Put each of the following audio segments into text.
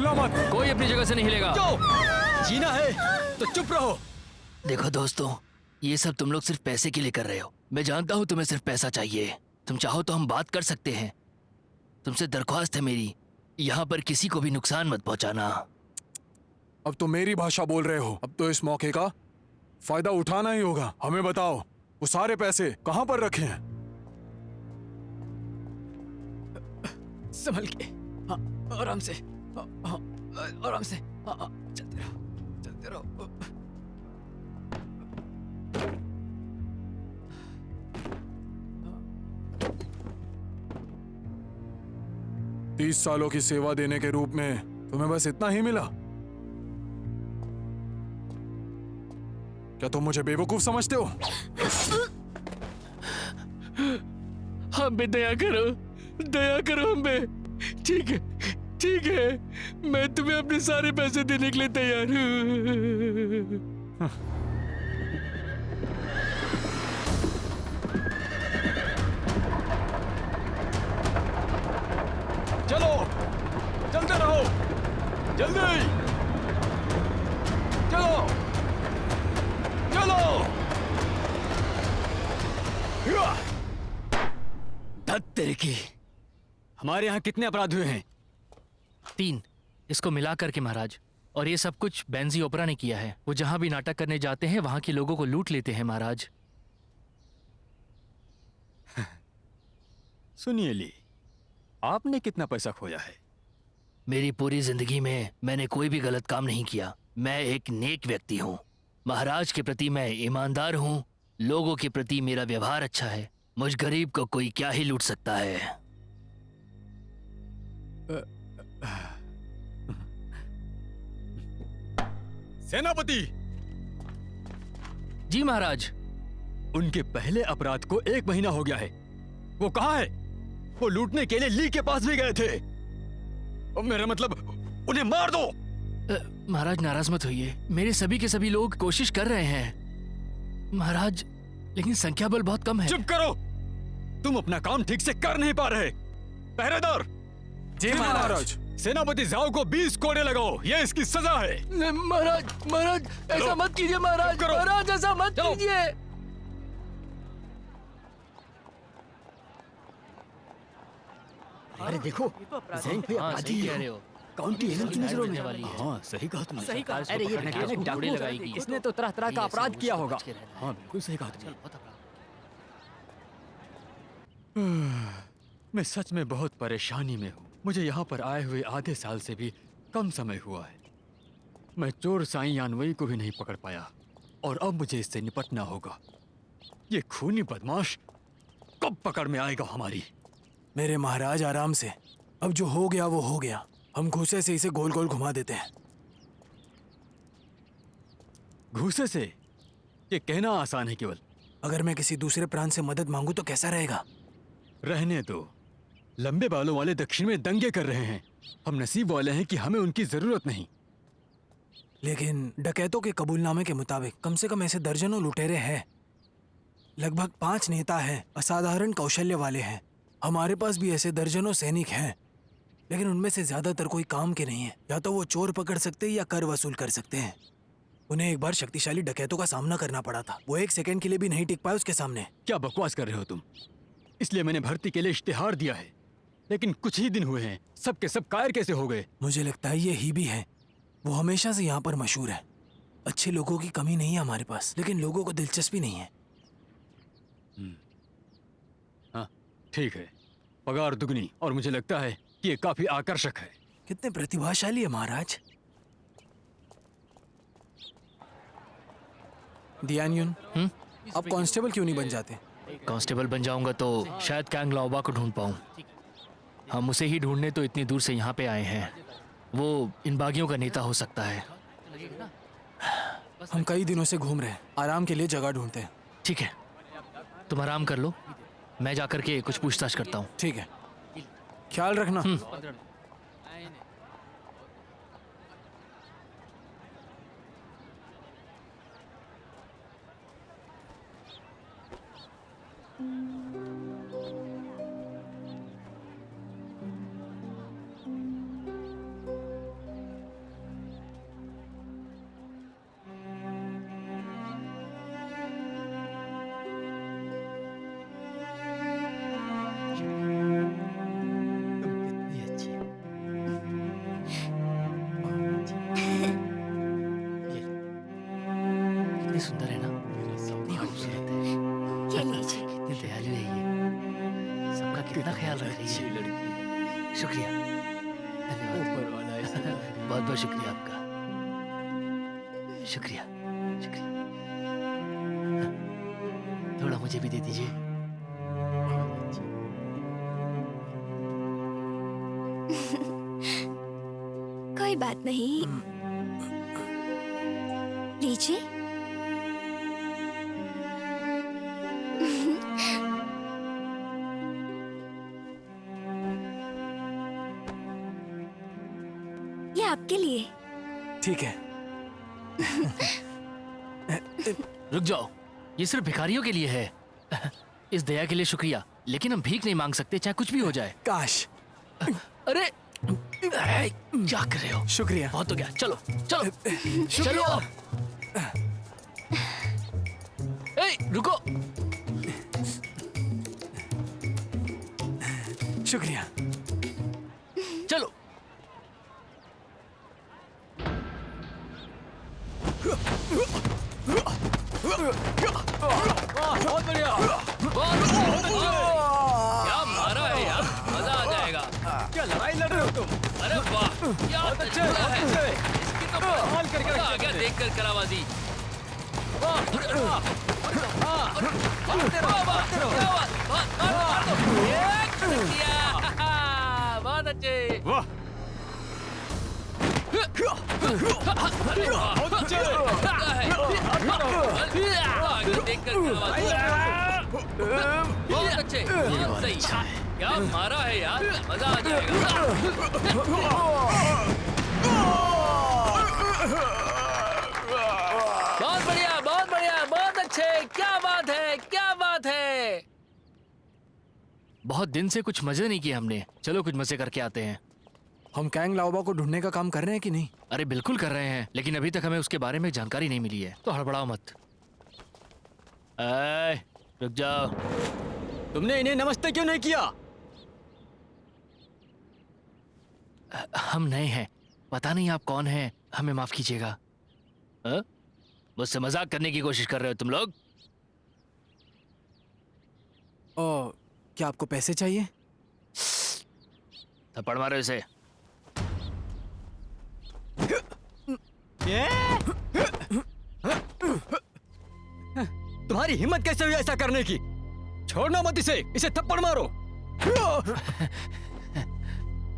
हिलना मत। कोई अपनी जगह से नहीं हिलेगा। जीना है तो चुप रहो। देखो दोस्तों, ये सब तुम लोग सिर्फ पैसे के लिए कर रहे हो। मैं जानता हूँ तुम्हें सिर्फ पैसा चाहिए। तुम चाहो तो हम बात कर सकते हैं। तुमसे दरख्वास्त है मेरी, यहाँ पर किसी को भी नुकसान मत पहुँचाना। अब तो मेरी भाषा बोल रहे हो। अब तो इस मौके का फायदा उठाना ही होगा। हमें बताओ वो सारे पैसे कहाँ पर रखे हैं? संभल के, हाँ, आराम से, हाँ, आराम से, हाँ, चलते रहो, चलते रहो। 30 सालों की सेवा देने के रूप में तुम्हें बस इतना ही मिला? क्या तुम मुझे बेवकूफ समझते हो? हम पे दया करो, दया करो हम पे। ठीक है, ठीक है, मैं तुम्हें अपने सारे पैसे देने के लिए तैयार हूँ। चलो, चलते रहो, जल्दी, चलो, चलो। धत तेरे की। हमारे यहाँ कितने अपराध हुए हैं? 3, इसको मिला करके महाराज। और ये सब कुछ बेंजी ओपरा ने किया है। वो जहां भी नाटक करने जाते हैं वहां के लोगों को लूट लेते हैं महाराज। सुनिए ली, आपने कितना पैसा खोया है? मेरी पूरी जिंदगी में मैंने कोई भी गलत काम नहीं किया। मैं एक नेक व्यक्ति हूँ। महाराज के प्रति मैं ईमानदार हूँ। लोगों के प्रति मेरा व्यवहार अच्छा है। मुझ गरीब को कोई क्या ही लूट सकता है। सेनापति जी महाराज। उनके पहले अपराध को 1 महीना हो गया है। वो कहाँ है? वो लूटने के लिए ली के पास भी गए थे। मेरा मतलब, उन्हें मार दो। महाराज नाराज मत होइए। मेरे सभी के सभी लोग कोशिश कर रहे हैं महाराज, लेकिन संख्या बल बहुत कम है। चुप करो, तुम अपना काम ठीक से कर नहीं पा रहे। पहरेदार। जी महाराज। सेनापति जाओ को 20 कोड़े लगाओ, ये इसकी सजा है। महाराज, महाराज ऐसा मत कीजिए महाराज। महाराज ऐसा मत कीजिए। अरे देखो, जैन पे हाँ, अपराधी सही कह रहे हो। काउंटी एजेंट की नजरों में वाली है। हाँ, सही कहा तुमने। सही कहा। अरे ये मैकेनिक डाकू लगाएगी। इसने तो तरह तरह का अपराध किया होगा। हाँ, बिल्कुल सही कहा तुमने। मैं सच में बहुत परेशानी में हूँ। मुझे यहाँ पर आए हुए आधे साल से भी कम समय हुआ है। मैं चोर साईं यानवई को भी नहीं पकड़ पाया, और अब मुझे इससे निपटना होगा। ये खूनी बदमाश कब पकड़ में आएगा हमारी? मेरे महाराज आराम से। अब जो हो गया वो हो गया। हम घूसे से इसे गोल गोल घुमा देते हैं। घूसे से? ये कहना आसान है केवल। अगर मैं किसी दूसरे प्रांत से मदद मांगू तो कैसा रहेगा? रहने दो। लंबे बालों वाले दक्षिण में दंगे कर रहे हैं। हम नसीब वाले हैं कि हमें उनकी जरूरत नहीं। लेकिन डकैतों के कबूलनामे के मुताबिक कम से कम ऐसे दर्जनों लुटेरे हैं। लगभग 5 नेता हैं, असाधारण कौशल्य वाले हैं। हमारे पास भी ऐसे दर्जनों सैनिक हैं, लेकिन उनमें से ज्यादातर कोई काम के नहीं है। या तो वो चोर पकड़ सकते हैं या कर वसूल कर सकते हैं। उन्हें एक बार शक्तिशाली डकैतों का सामना करना पड़ा था। वो 1 सेकंड के लिए भी नहीं टिक पाए उसके सामने। क्या बकवास कर रहे हो तुम? इसलिए मैंने भर्ती के लिए इश्तिहार दिया है, लेकिन कुछ ही दिन हुए हैं, सब के सब कायर कैसे हो गए? मुझे लगता है ये ही भी है। वो हमेशा से यहाँ पर मशहूर है। अच्छे लोगों की कमी नहीं है हमारे पास, लेकिन लोगों को दिलचस्पी नहीं है। हाँ, ठीक है। पगार दुगनी, और मुझे लगता है कि ये काफी आकर्षक है। कितने प्रतिभाशाली है महाराज। दियान्युन, आप कांस्टेबल क्यों नहीं बन जाते? कांस्टेबल बन जाऊंगा तो शायद कैंग लाओबा को ढूंढ पाऊं। हम उसे ही ढूंढने तो इतनी दूर से यहाँ पे आए हैं। वो इन बागियों का नेता हो सकता है। हम कई दिनों से घूम रहे हैं, आराम के लिए जगह ढूंढते हैं। ठीक है, तुम आराम कर लो, मैं जाकर के कुछ पूछताछ करता हूँ। ठीक है, ख्याल रखना। कितना ख्याल रख रही है लड़की। शुक्रिया, धन्यवाद, बहुत बहुत शुक्रिया आपका। शुक्रिया शुक्रिया। थोड़ा मुझे भी दे दीजिए। कोई बात नहीं, लीजिए। ये आपके लिए। ठीक है। रुक जाओ, ये सिर्फ भिखारियों के लिए है। इस दया के लिए शुक्रिया, लेकिन हम भीख नहीं मांग सकते, चाहे कुछ भी हो जाए। काश। अरे क्या कर रहे हो? शुक्रिया। बहुत हो गया, चलो चलो चलो। ए, रुको। शुक्रिया। चलो। बहुत बढ़िया। क्या मारा है यार, मजा आ जाएगा। क्या लड़ाई लड़ रहे हो तुम? अरे वाह, क्या तरीका है। इसकी तो कमाल करके मजा आ रखे गया थे। देखकर करामाजी। बहुत अच्छे। वाह, बहुत अच्छे। देखकर बहुत अच्छे, बहुत सही। क्या मारा है यार, मजा आ जाएगा। बहुत बढ़िया, बहुत बढ़िया, बहुत अच्छे। क्या बात है, क्या बात है। बहुत दिन से कुछ मजे नहीं किए हमने, चलो कुछ मजे करके आते हैं। हम कैंग लाओबा को ढूंढने का काम कर रहे हैं कि नहीं? अरे बिल्कुल कर रहे हैं, लेकिन अभी तक हमें उसके बारे में जानकारी नहीं मिली है, तो हड़बड़ाओ मत। रुक जाओ। तुमने इन्हें नमस्ते क्यों नहीं किया? हम नए हैं, पता नहीं आप कौन हैं, हमें माफ कीजिएगा। मुझसे मजाक करने की कोशिश कर रहे हो तुम लोग? क्या आपको पैसे चाहिए? थप्पड़ मारो इसे। तुम्हारी हिम्मत कैसे हुई ऐसा करने की? छोड़ना मत इसे, इसे थप्पड़ मारो।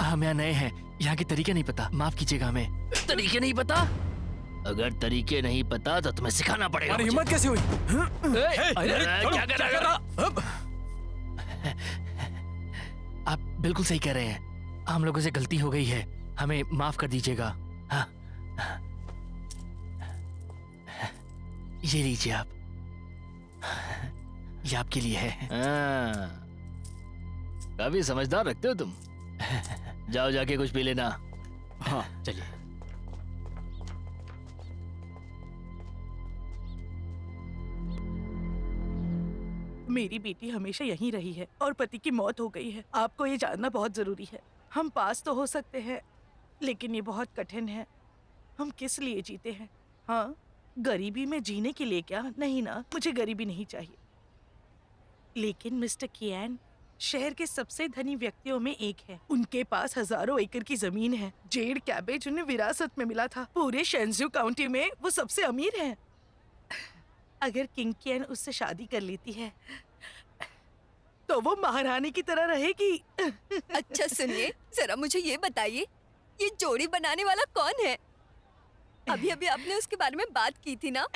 हम यहाँ नए हैं, यहाँ के तरीके नहीं पता, माफ कीजिएगा हमें। तरीके नहीं पता? अगर तरीके नहीं पता तो तुम्हें सिखाना पड़ेगा। अरे हिम्मत कैसे हुई? क्या कर रहा है? आप बिल्कुल सही कह रहे हैं, हम लोगों से गलती हो गई है, हमें माफ कर दीजिएगा। हाँ, ये लीजिए आप, ये आपके लिए है। काफी समझदार रखते हो तुम। जाओ जाके कुछ पी लेना। हाँ चलिए। मेरी बेटी हमेशा यहीं रही है और पति की मौत हो गई है। आपको ये जानना बहुत जरूरी है। हम पास तो हो सकते हैं, लेकिन ये बहुत कठिन है। हम किस लिए जीते हैं? हाँ, गरीबी में जीने के लिए क्या? नहीं ना, मुझे गरीबी नहीं चाहिए। लेकिन मिस्टर कियान शहर के सबसे धनी व्यक्तियों में एक है। उनके पास हजारों एकड़ की जमीन है। जेड कैबेज उन्हें विरासत में मिला था। पूरे शेंजू काउंटी में वो सबसे अमीर है। अगर किंग कियान उससे शादी कर लेती है तो वो महारानी की तरह रहेगी। अच्छा सुनिए, जरा मुझे ये बताइए, ये जोड़ी बनाने वाला कौन है? अभी अभी आपने उसके बारे में बात की थी ना?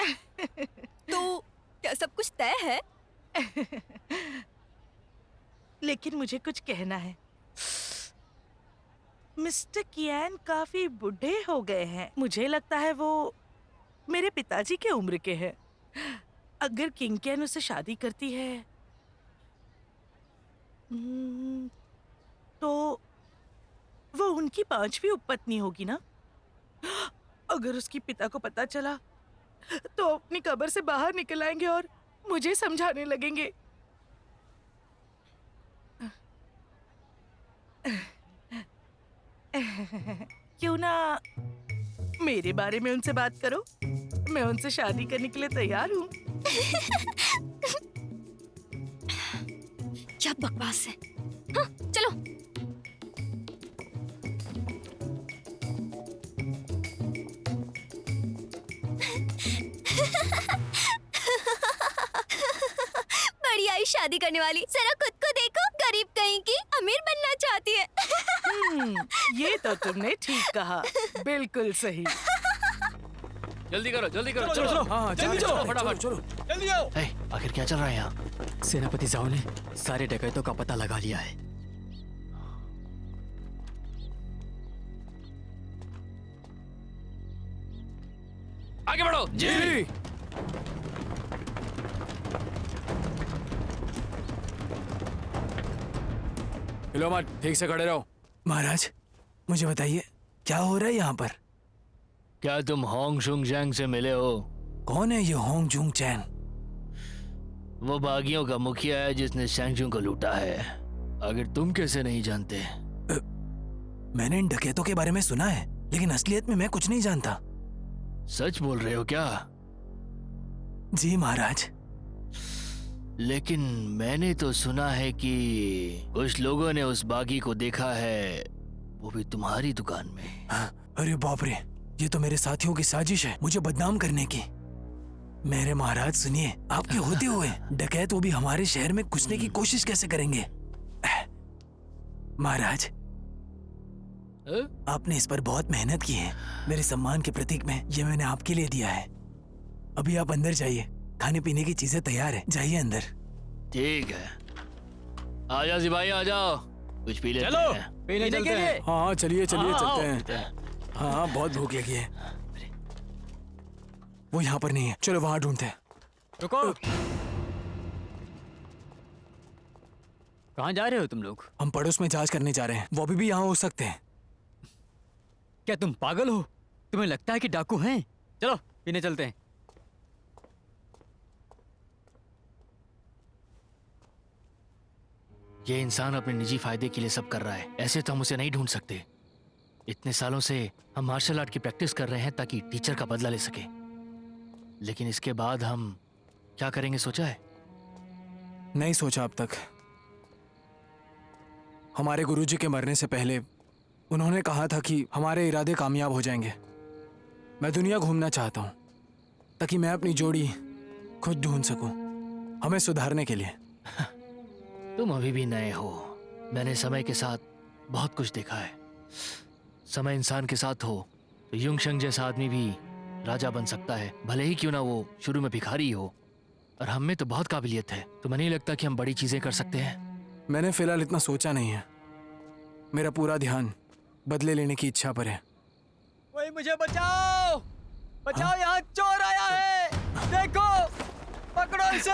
तो क्या सब कुछ तय है? लेकिन मुझे कुछ कहना है। मिस्टर कियान काफी बूढ़े हो गए हैं। मुझे लगता है वो मेरे पिताजी के उम्र के हैं। अगर किंग कियान उससे शादी करती है तो वो उनकी 5वीं उपपत्नी होगी ना? अगर उसकी पिता को पता चला तो अपनी कब्र से बाहर निकल आएंगे और मुझे समझाने लगेंगे। क्यों ना मेरे बारे में उनसे बात करो? मैं उनसे शादी करने के लिए तैयार हूँ। क्या बकवास है। हाँ, चलो। बड़ी आई शादी करने वाली, जरा खुद को देखो, गरीब कहीं की, अमीर बनना चाहती है। ये तो तुमने ठीक कहा, बिल्कुल सही। जल्दी करो, जल्दी करो, चलो चलो, हाँ जल्दी चलो चलो, फटाफट। चलो जल्दी आओ। हे, आखिर क्या चल रहा है यहाँ? सेनापति साहब ने सारे डकैतों का पता लगा लिया है। आगे बढ़ो। जी। हिलो मत, ठीक से खड़े रहो। महाराज, मुझे बताइए क्या हो रहा है यहाँ पर? क्या तुम होंग शुंग जैंग से मिले हो? कौन है ये होंग जूंग चैन? वो बागियों का मुखिया है जिसने शैंगचुंग को लूटा है। अगर तुम कैसे नहीं जानते? मैंने इन डकैतों के बारे में सुना है, लेकिन असलियत में मैं कुछ नहीं जानता। सच बोल रहे हो क्या? जी महाराज। लेकिन मैंने तो सुना है कि कुछ लोगों ने उस बागी को देखा है, वो भी तुम्हारी दुकान में। हाँ, अरे बाप रे, ये तो मेरे साथियों की साजिश है मुझे बदनाम करने की। मेरे महाराज सुनिए, आपके होते हुए डकैत वो भी हमारे शहर में घुसने की कोशिश कैसे करेंगे? महाराज, आपने इस पर बहुत मेहनत की है। मेरे सम्मान के प्रतीक में ये मैंने आपके लिए दिया है। अभी आप अंदर जाइए, खाने पीने की चीजें तैयार है, जाइए अंदर। ठीक है, आ जाओ सिपाही, आ जाओ, कुछ पी लेते चलो हैं। पीने चलते हैं। हाँ चलिए चलिए हाँ, चलते हैं। हाँ बहुत भूख लगी है। वो यहाँ पर नहीं है, चलो वहां ढूंढते हैं। रुको। कहाँ जा रहे हो तुम लोग? हम पड़ोस में जांच करने जा रहे हैं, वो भी यहाँ हो सकते हैं। क्या तुम पागल हो? तुम्हें लगता है कि डाकू हैं? चलो पीने चलते हैं। ये इंसान अपने निजी फायदे के लिए सब कर रहा है, ऐसे तो हम उसे नहीं ढूंढ सकते। इतने सालों से हम मार्शल आर्ट की प्रैक्टिस कर रहे हैं ताकि टीचर का बदला ले सके, लेकिन इसके बाद हम क्या करेंगे सोचा है? नहीं सोचा अब तक। हमारे गुरुजी के मरने से पहले उन्होंने कहा था कि हमारे इरादे कामयाब हो जाएंगे। मैं दुनिया घूमना चाहता हूँ ताकि मैं अपनी जोड़ी खुद ढूंढ सकूं, हमें सुधारने के लिए। तुम अभी भी नए हो। मैंने समय के साथ बहुत कुछ देखा है। समय इंसान के साथ हो तो युंगशंग जैसा आदमी भी राजा बन सकता है, भले ही क्यों ना वो शुरू में भिखारी हो। और हम में तो बहुत काबिलियत है। तुम्हें नहीं लगता कि हम बड़ी चीजें कर सकते हैं? मैंने फिलहाल इतना सोचा नहीं है। मेरा पूरा ध्यान बदले लेने की इच्छा पर है। कोई मुझे बचाओ! बचाओ, यहाँ चोर आया है! देखो, पकड़ो इसे!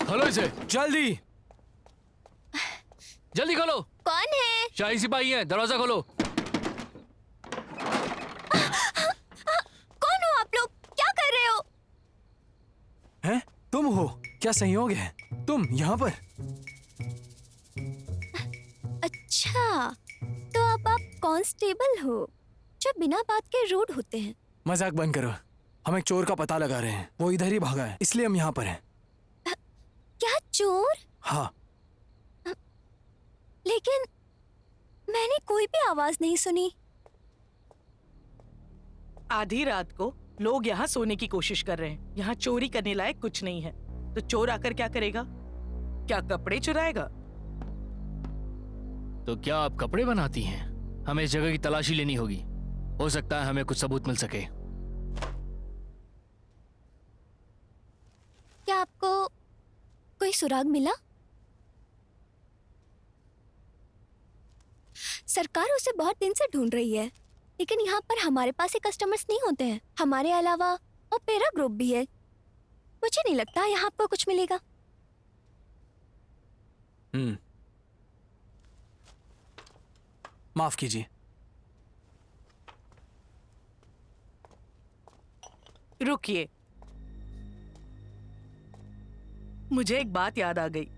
खोलो इसे, जल्दी। जल्दी खोलो। कौन है? शाही सिपाही हैं, दरवाजा खोलो। कौन हो आप लोग? क्या कर रहे हो? हैं? तुम हो? क्या संयोग है तुम यहाँ पर? अच्छा, तो अब आप कांस्टेबल हो जो बिना बात के रूड होते हैं। मजाक बंद करो। हम एक चोर का पता लगा रहे हैं, वो इधर ही भागा है, इसलिए हम यहाँ पर हैं। क्या चोर? हाँ। लेकिन मैंने कोई भी आवाज नहीं सुनी। आधी रात को लोग यहाँ सोने की कोशिश कर रहे हैं। यहाँ चोरी करने लायक कुछ नहीं है, तो चोर आकर क्या करेगा? क्या कपड़े चुराएगा? तो क्या आप कपड़े बनाती हैं? हमें इस जगह की तलाशी लेनी होगी। हो सकता है हमें कुछ सबूत मिल सके। क्या आपको कोई सुराग मिला? सरकार उसे बहुत दिन से ढूंढ रही है, लेकिन यहाँ पर हमारे पास ही कस्टमर्स नहीं होते हैं। हमारे अलावा ओपेरा ग्रुप भी है, मुझे नहीं लगता यहाँ आपको कुछ मिलेगा। माफ कीजिए। रुकिए, मुझे एक बात याद आ गई।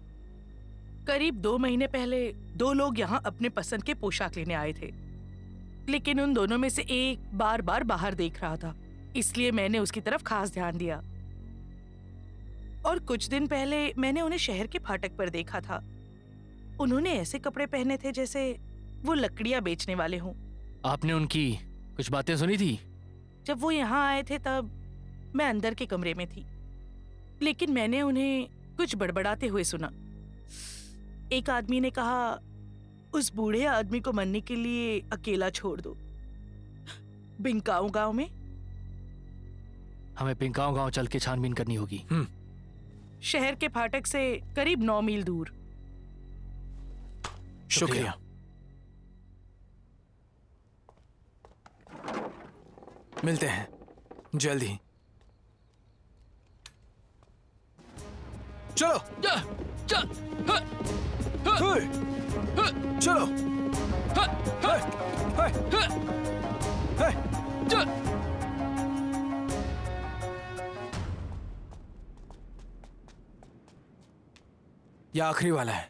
करीब 2 महीने पहले 2 लोग यहाँ अपने पसंद के पोशाक लेने आए थे, लेकिन उन दोनों में से एक बार बार बाहर देख रहा था, इसलिए मैंने उसकी तरफ खास ध्यान दिया। और कुछ दिन पहले मैंने उन्हें शहर के फाटक पर देखा था। उन्होंने ऐसे कपड़े पहने थे जैसे वो लकड़ियां बेचने वाले हों। आपने उनकी कुछ बातें सुनी थी? जब वो यहाँ आए थे तब मैं अंदर के कमरे में थी, लेकिन मैंने उन्हें कुछ बड़बड़ाते हुए सुना। एक आदमी ने कहा, उस बूढ़े आदमी को मरने के लिए अकेला छोड़ दो बिंकाऊ गांव में। हमें पिंकाओ गांव चल के छानबीन करनी होगी। शहर के फाटक से करीब 9 मील दूर। शुक्रिया। मिलते हैं जल्द ही। चलो चलो। यह आखिरी वाला है।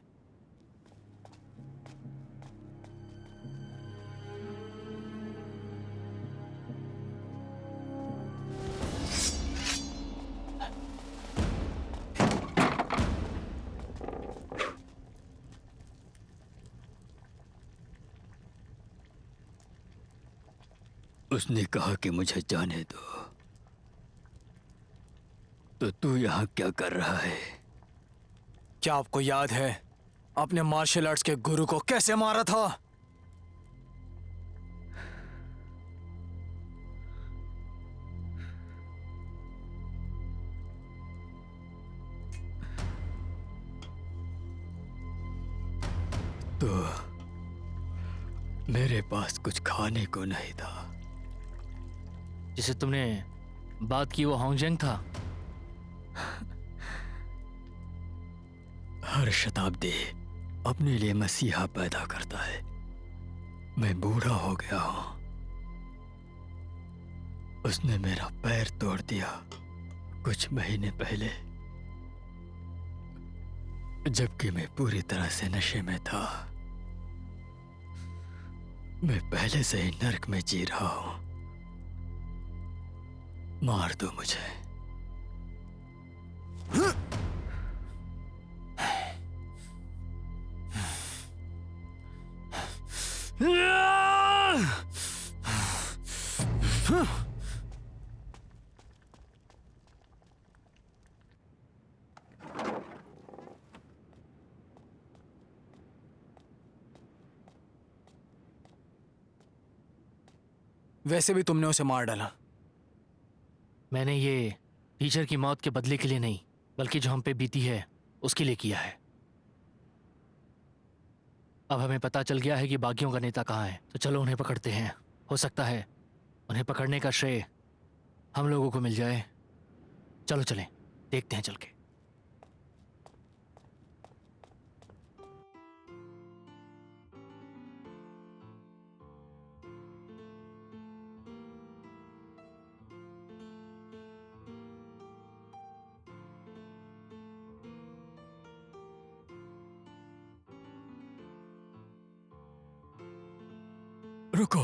उसने कहा कि मुझे जाने दो। तो तू यहाँ क्या कर रहा है? क्या आपको याद है आपने मार्शल आर्ट्स के गुरु को कैसे मारा था? तो मेरे पास कुछ खाने को नहीं था। जिसे तुमने बात की वो हांगजेंग था। हर शताब्दी अपने लिए मसीहा पैदा करता है। मैं बूढ़ा हो गया हूं। उसने मेरा पैर तोड़ दिया कुछ महीने पहले, जबकि मैं पूरी तरह से नशे में था। मैं पहले से ही नर्क में जी रहा हूं। मार दो मुझे। वैसे भी तुमने उसे मार डाला। मैंने ये टीचर की मौत के बदले के लिए नहीं, बल्कि जो हम पे बीती है उसके लिए किया है। अब हमें पता चल गया है कि बागियों का नेता कहाँ है, तो चलो उन्हें पकड़ते हैं। हो सकता है उन्हें पकड़ने का श्रेय हम लोगों को मिल जाए। चलो चलें, देखते हैं चल के। रुको।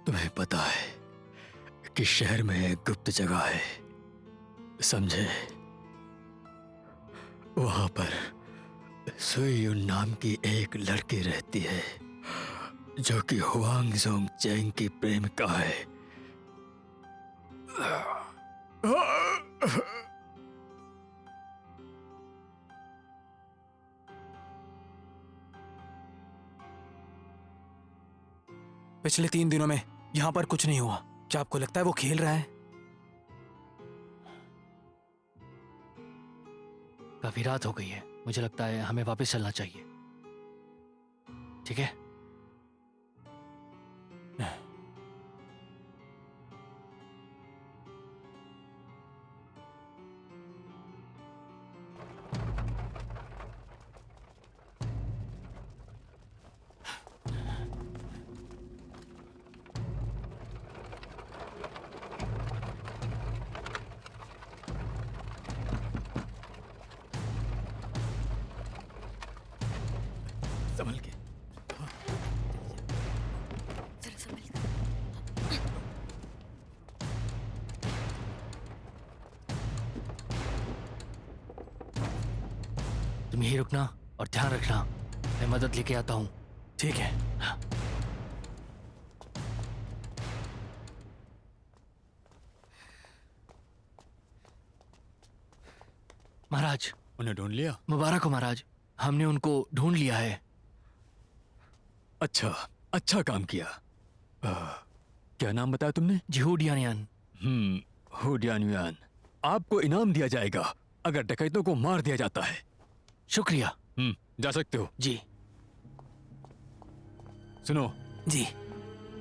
तुम्हें पता है कि शहर में एक गुप्त जगह है, समझे? वहां पर सुईयुन नाम की एक लड़की रहती है जो कि हुआंगजोंग चैंग की प्रेमिका है। पिछले 3 दिनों में यहाँ पर कुछ नहीं हुआ। क्या आपको लगता है वो खेल रहा है? काफी रात हो गई है, मुझे लगता है हमें वापस चलना चाहिए। ठीक है? तुम यहीं रुकना और ध्यान रखना, मैं मदद लेके आता हूँ। ठीक है। महाराज, उन्हें ढूंढ लिया? मुबारक हो महाराज, हमने उनको ढूंढ लिया है। अच्छा, अच्छा काम किया। क्या नाम बताया तुमने? जिहूडियानियान। हुडियानवियान। आपको इनाम दिया जाएगा अगर डकैतों को मार दिया जाता है। शुक्रिया। जा सकते हो। जी। सुनो, जी।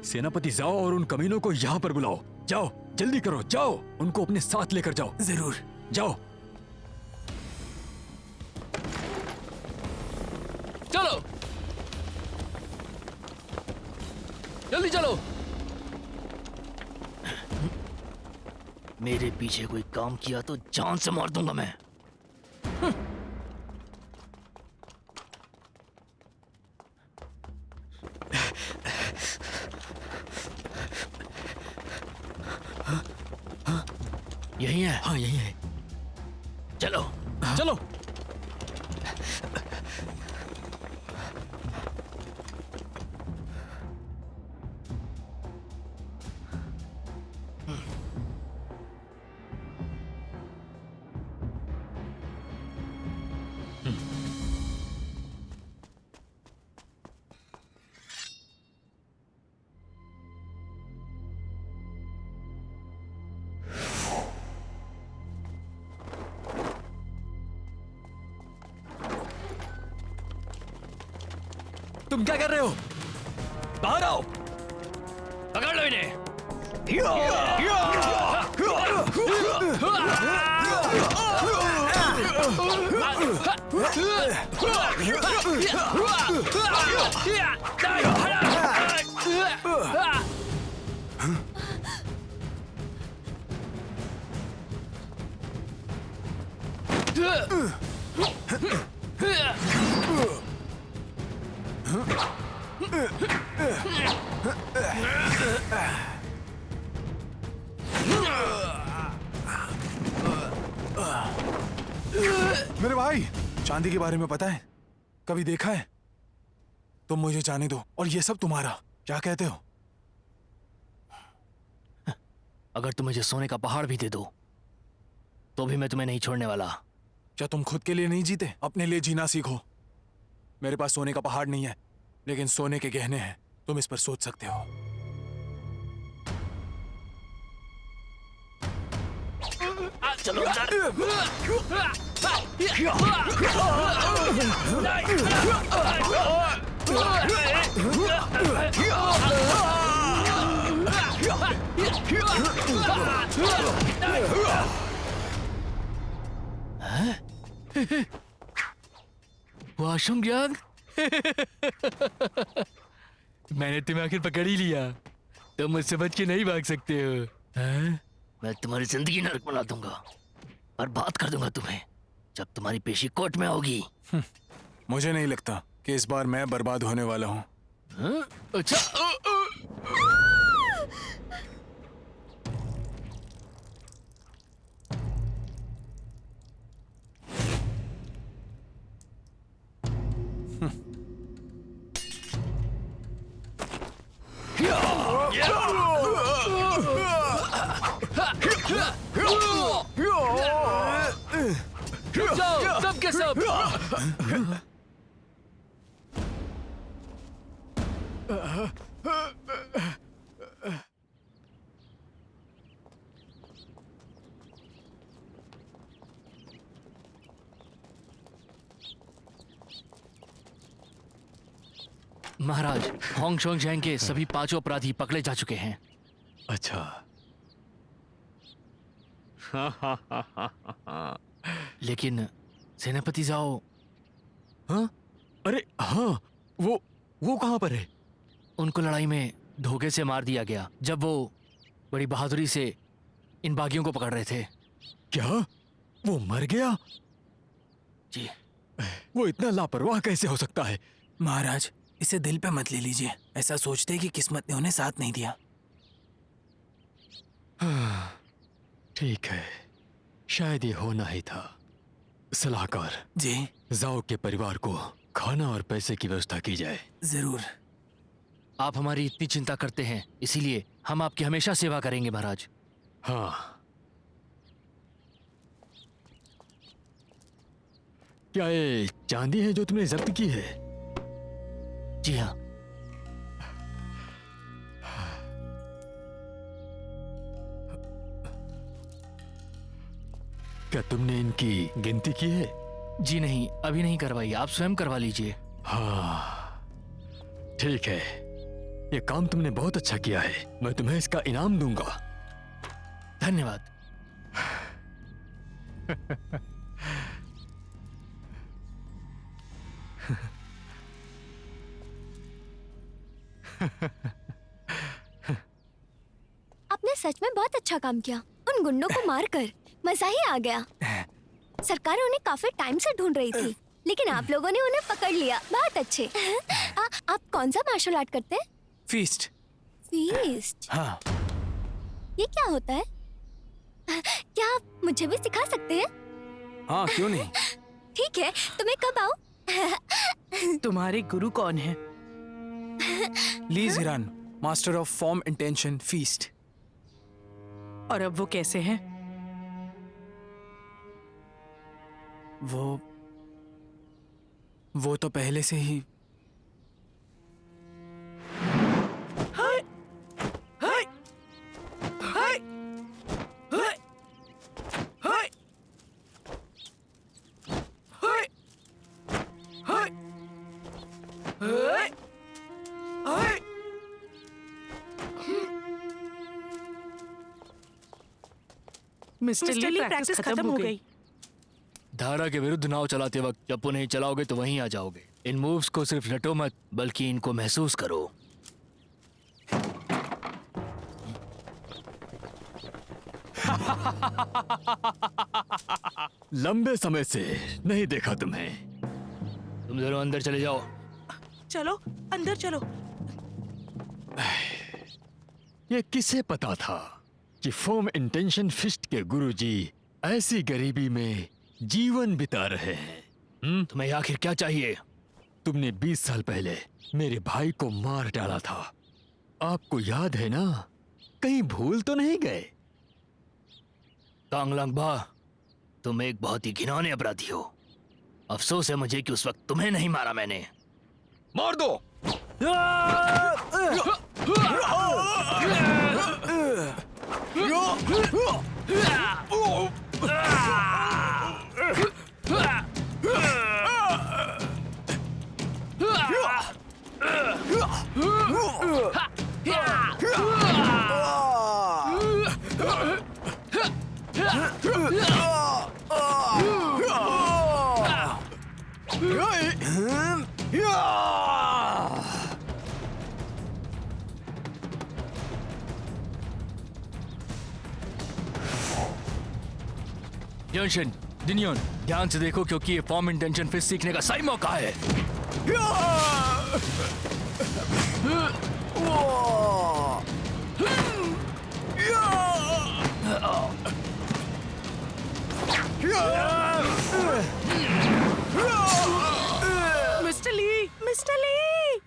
सेनापति जाओ और उन कमीनों को यहाँ पर बुलाओ। जाओ, जल्दी करो, जाओ, उनको अपने साथ लेकर जाओ। जरूर। जाओ। चलो, जल्दी चलो। मेरे पीछे कोई काम किया तो जान से मार दूंगा मैं। यही है? हाँ, यही है। चलो। चलो। तुम क्या कर रहे हो? बाहर आओ। पकड़ लो इन्हें। मेरे भाई, चांदी के बारे में पता है? कभी देखा है? तुम मुझे जाने दो और ये सब तुम्हारा। क्या कहते हो? अगर तुम मुझे सोने का पहाड़ भी दे दो तो भी मैं तुम्हें नहीं छोड़ने वाला। क्या तुम खुद के लिए नहीं जीते? अपने लिए जीना सीखो। मेरे पास सोने का पहाड़ नहीं है, लेकिन सोने के गहने हैं। तुम इस पर सोच सकते हो। चलो अंदर। वाशुंग्यांग, मैंने तुम्हें आखिर पकड़ ही लिया। तुम मुझसे बच के नहीं भाग सकते हो। मैं तुम्हारी जिंदगी नरक बना दूंगा और बात कर दूंगा तुम्हें जब तुम्हारी पेशी कोर्ट में होगी। मुझे नहीं लगता कि इस बार मैं बर्बाद होने वाला हूँ। अच्छा। जाओ सब के सब। महाराज, होंग शोंग जैंग के सभी 5 अपराधी पकड़े जा चुके हैं। अच्छा। लेकिन सेनापति जाओ। हाँ? अरे हाँ, वो कहाँ पर है? उनको लड़ाई में धोखे से मार दिया गया जब वो बड़ी बहादुरी से इन बागियों को पकड़ रहे थे। क्या वो मर गया? जी। वो इतना लापरवाह कैसे हो सकता है? महाराज, इसे दिल पे मत ले लीजिए। ऐसा सोचते कि किस्मत ने उन्हें साथ नहीं दिया। ठीक है, शायद ये होना ही था। सलाहकार, जी जाओ के परिवार को खाना और पैसे की व्यवस्था की जाए। जरूर। आप हमारी इतनी चिंता करते हैं, इसीलिए हम आपकी हमेशा सेवा करेंगे महाराज। हाँ। क्या ये चांदी है जो तुमने जब्त की है? जी हाँ। क्या तुमने इनकी गिनती की है? जी नहीं, अभी नहीं करवाई, आप स्वयं करवा लीजिए। हाँ, ठीक है। ये काम तुमने बहुत अच्छा किया है, मैं तुम्हें इसका इनाम दूंगा। धन्यवाद। आपने सच में बहुत अच्छा काम किया। उन गुंडों को मारकर मजा ही आ गया। सरकार उन्हें काफी टाइम से ढूंढ रही थी, लेकिन आप लोगों ने उन्हें पकड़ लिया। बहुत अच्छे। आप कौन सा मार्शल आर्ट करते हैं? फीस्ट। फीस्ट? हाँ। ये क्या होता है? क्या आप मुझे भी सिखा सकते हैं? हाँ, क्यों नहीं। ठीक है, तो मैं कब आऊँ? तुम्हारे गुरु कौन है? Li Jiran, master of form intention feast. और अब वो कैसे हैं? वो तो पहले से ही। हाय! हाय! हाय! हाय! हाय! हाय! हाय! हाय! हाय! मिस्टर ली, प्रैक्टिस खत्म हो गई। धारा के विरुद्ध नाव चलाते वक्त जब उन्हें चलाओगे तो वहीं आ जाओगे। इन मूव्स को सिर्फ रटो मत, बल्कि इनको महसूस करो। लंबे समय से नहीं देखा तुम्हें। तुम जरूर अंदर चले जाओ। चलो अंदर चलो। ये किसे पता था कि फॉर्म इंटेंशन फिस्ट के गुरुजी ऐसी गरीबी में जीवन बिता रहे हैं। तुम्हें आखिर क्या चाहिए? तुमने 20 साल पहले मेरे भाई को मार डाला था, आपको याद है ना? कहीं भूल तो नहीं गए? तांगलंगबा, तुम एक बहुत ही घिनौने अपराधी हो। अफसोस है मुझे कि उस वक्त तुम्हें नहीं मारा मैंने। मार दो। यंशन, डिनियन, ध्यान से देखो क्योंकि ये फॉर्म इंटेंशन फिर सीखने का सही मौका है। मिस्टर ली, मिस्टर ली।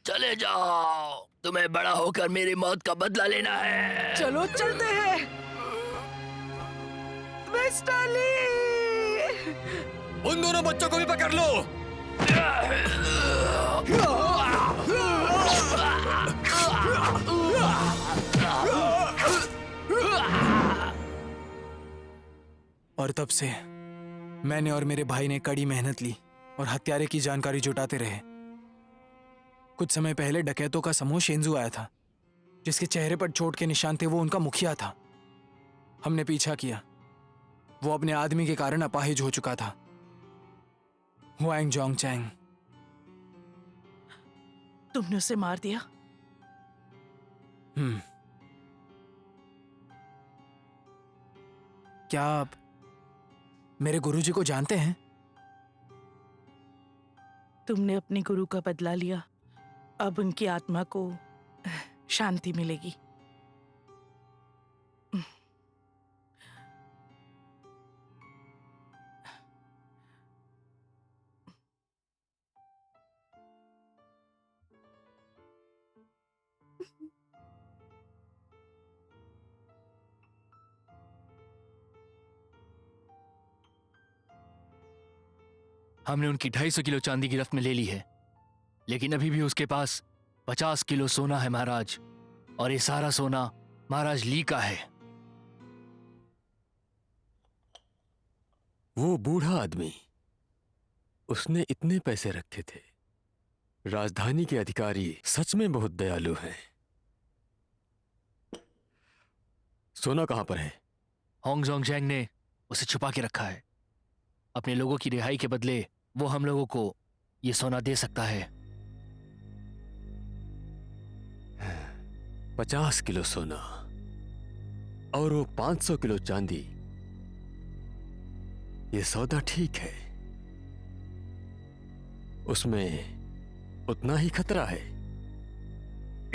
चले जाओ, तुम्हें बड़ा होकर मेरी मौत का बदला लेना है। चलो चलते हैं। मिस्टर ली। उन दोनों बच्चों को भी पकड़ लो। और तब से मैंने और मेरे भाई ने कड़ी मेहनत ली और हत्यारे की जानकारी जुटाते रहे। कुछ समय पहले डकैतों का समूह शेंजू आया था। जिसके चेहरे पर चोट के निशान थे वो उनका मुखिया था। हमने पीछा किया। वो अपने आदमी के कारण अपाहिज हो चुका था, हुआंग जोंगचैंग। तुमने उसे मार दिया? क्या आप मेरे गुरुजी को जानते हैं? तुमने अपने गुरु का बदला लिया, अब उनकी आत्मा को शांति मिलेगी। हमने उनकी 250 किलो चांदी गिरफ्त में ले ली है, लेकिन अभी भी उसके पास 50 किलो सोना है महाराज, और ये सारा सोना महाराज ली का है। वो बूढ़ा आदमी, उसने इतने पैसे रखे थे। राजधानी के अधिकारी सच में बहुत दयालु हैं। सोना कहां पर है? होंग जोंगजैंग ने उसे छुपा के रखा है। अपने लोगों की रिहाई के बदले वो हम लोगों को ये सोना दे सकता है। 50 किलो सोना और वो 500 किलो चांदी, ये सौदा ठीक है। उसमें उतना ही खतरा है।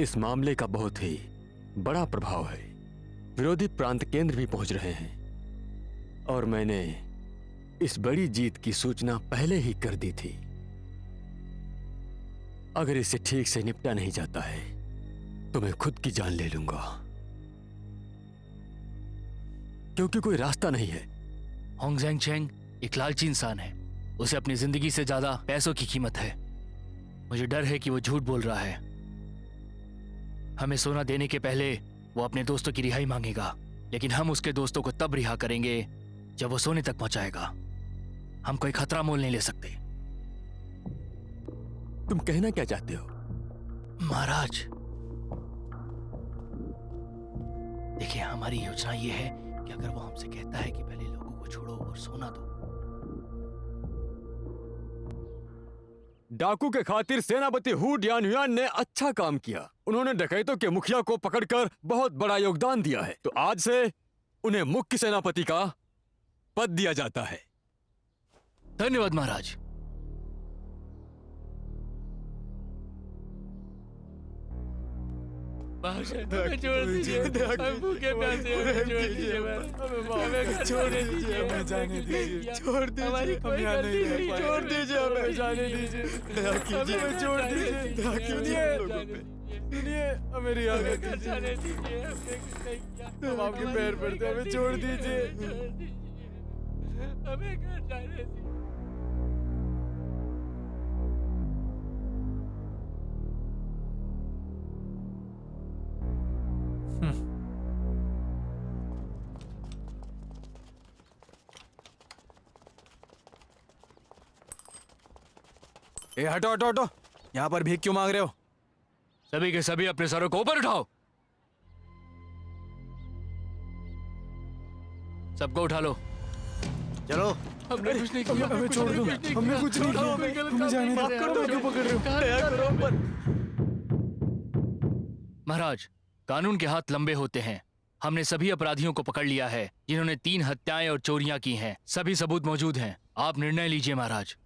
इस मामले का बहुत ही बड़ा प्रभाव है। विरोधी प्रांत केंद्र भी पहुंच रहे हैं, और मैंने इस बड़ी जीत की सूचना पहले ही कर दी थी। अगर इसे ठीक से निपटा नहीं जाता है तो मैं खुद की जान ले लूंगा, क्योंकि कोई रास्ता नहीं है। होंग जोंगजैंग एक लालची इंसान है। उसे अपनी जिंदगी से ज्यादा पैसों की कीमत है। मुझे डर है कि वो झूठ बोल रहा है। हमें सोना देने के पहले वो अपने दोस्तों की रिहाई मांगेगा, लेकिन हम उसके दोस्तों को तब रिहा करेंगे जब वो सोने तक पहुंचाएगा। हम कोई खतरा मोल नहीं ले सकते। तुम कहना क्या चाहते हो? महाराज देखिए, हमारी योजना ये है कि अगर वो हमसे कहता है कि पहले लोगों को छोड़ो और सोना दो। डाकू के खातिर सेनापति हु डियानयुआन ने अच्छा काम किया। उन्होंने डकैतों के मुखिया को पकड़कर बहुत बड़ा योगदान दिया है, तो आज से उन्हें मुख्य सेनापति का पद दिया जाता है। धन्यवाद महाराज। हमें छोड़ दीजिए, हम भूखे प्यासे हैं, हमें छोड़ दीजिए, हमें छोड़ दीजिए, हमें जाने दीजिए, छोड़ दीजिए, हमारी कोई गलती नहीं, छोड़ दीजिए, हमें जाने दीजिए, दया कीजिए, हमें छोड़ दीजिए, दया कीजिए, सुनिए, हमें रिहा कर दीजिए, हम आपके पैर पड़ते हैं, हमें छोड़ दीजिए, हमें घर जाने दीजिए। ए हटो हटो हटो, यहाँ पर भीख क्यों मांग रहे हो? सभी के सभी अपने सरों को ऊपर उठाओ। सबको उठा लो। चलो। हमने कुछ नहीं किया, हमें छोड़ दो, हमने कुछ नहीं किया, हमें जाने दो, क्यों पकड़ रहे हो? महाराज, कानून के हाथ लंबे होते हैं। हमने सभी अपराधियों को पकड़ लिया है जिन्होंने 3 हत्याएं और चोरियां की हैं। सभी सबूत मौजूद हैं। आप निर्णय लीजिए महाराज।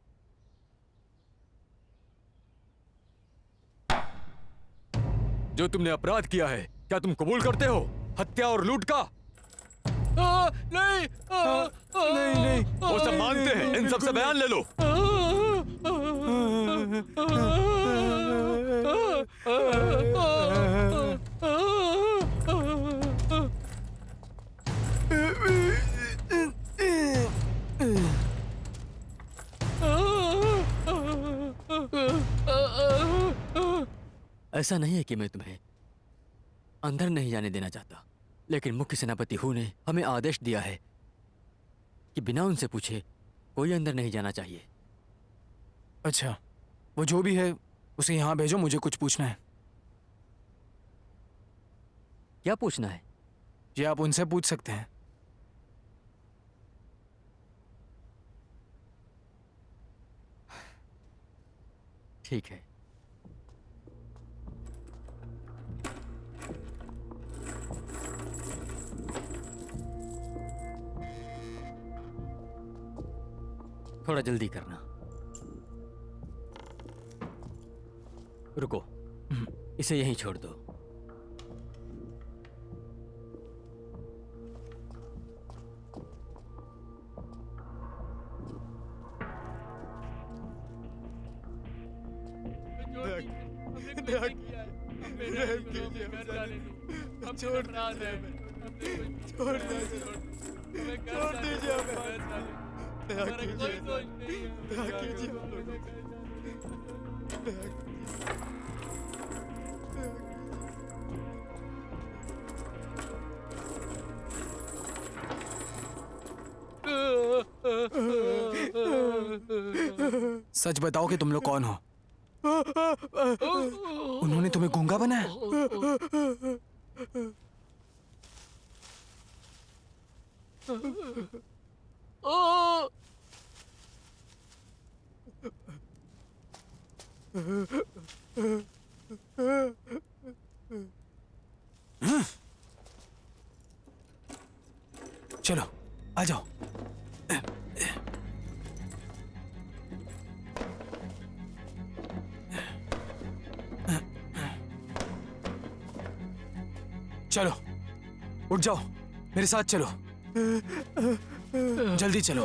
जो तुमने अपराध किया है, क्या तुम कबूल करते हो? हत्या और लूट का? नहीं, नहीं नहीं, वो सब मानते हैं। इन सब से बयान ले लो। ऐसा नहीं है कि मैं तुम्हें अंदर नहीं जाने देना चाहता, लेकिन मुख्य सेनापति हु ने हमें आदेश दिया है कि बिना उनसे पूछे कोई अंदर नहीं जाना चाहिए। अच्छा, वो जो भी है उसे यहाँ भेजो, मुझे कुछ पूछना है। क्या पूछना है? ये आप उनसे पूछ सकते हैं। ठीक है। थोड़ा जल्दी करना। रुको, इसे यहीं छोड़ दो। छोड़ दीजिए, सच बताओ कि तुम लोग कौन हो? उन्होंने तुम्हें गूंगा बनाया? चलो आ जाओ। चलो उठ जाओ, मेरे साथ चलो, जल्दी चलो।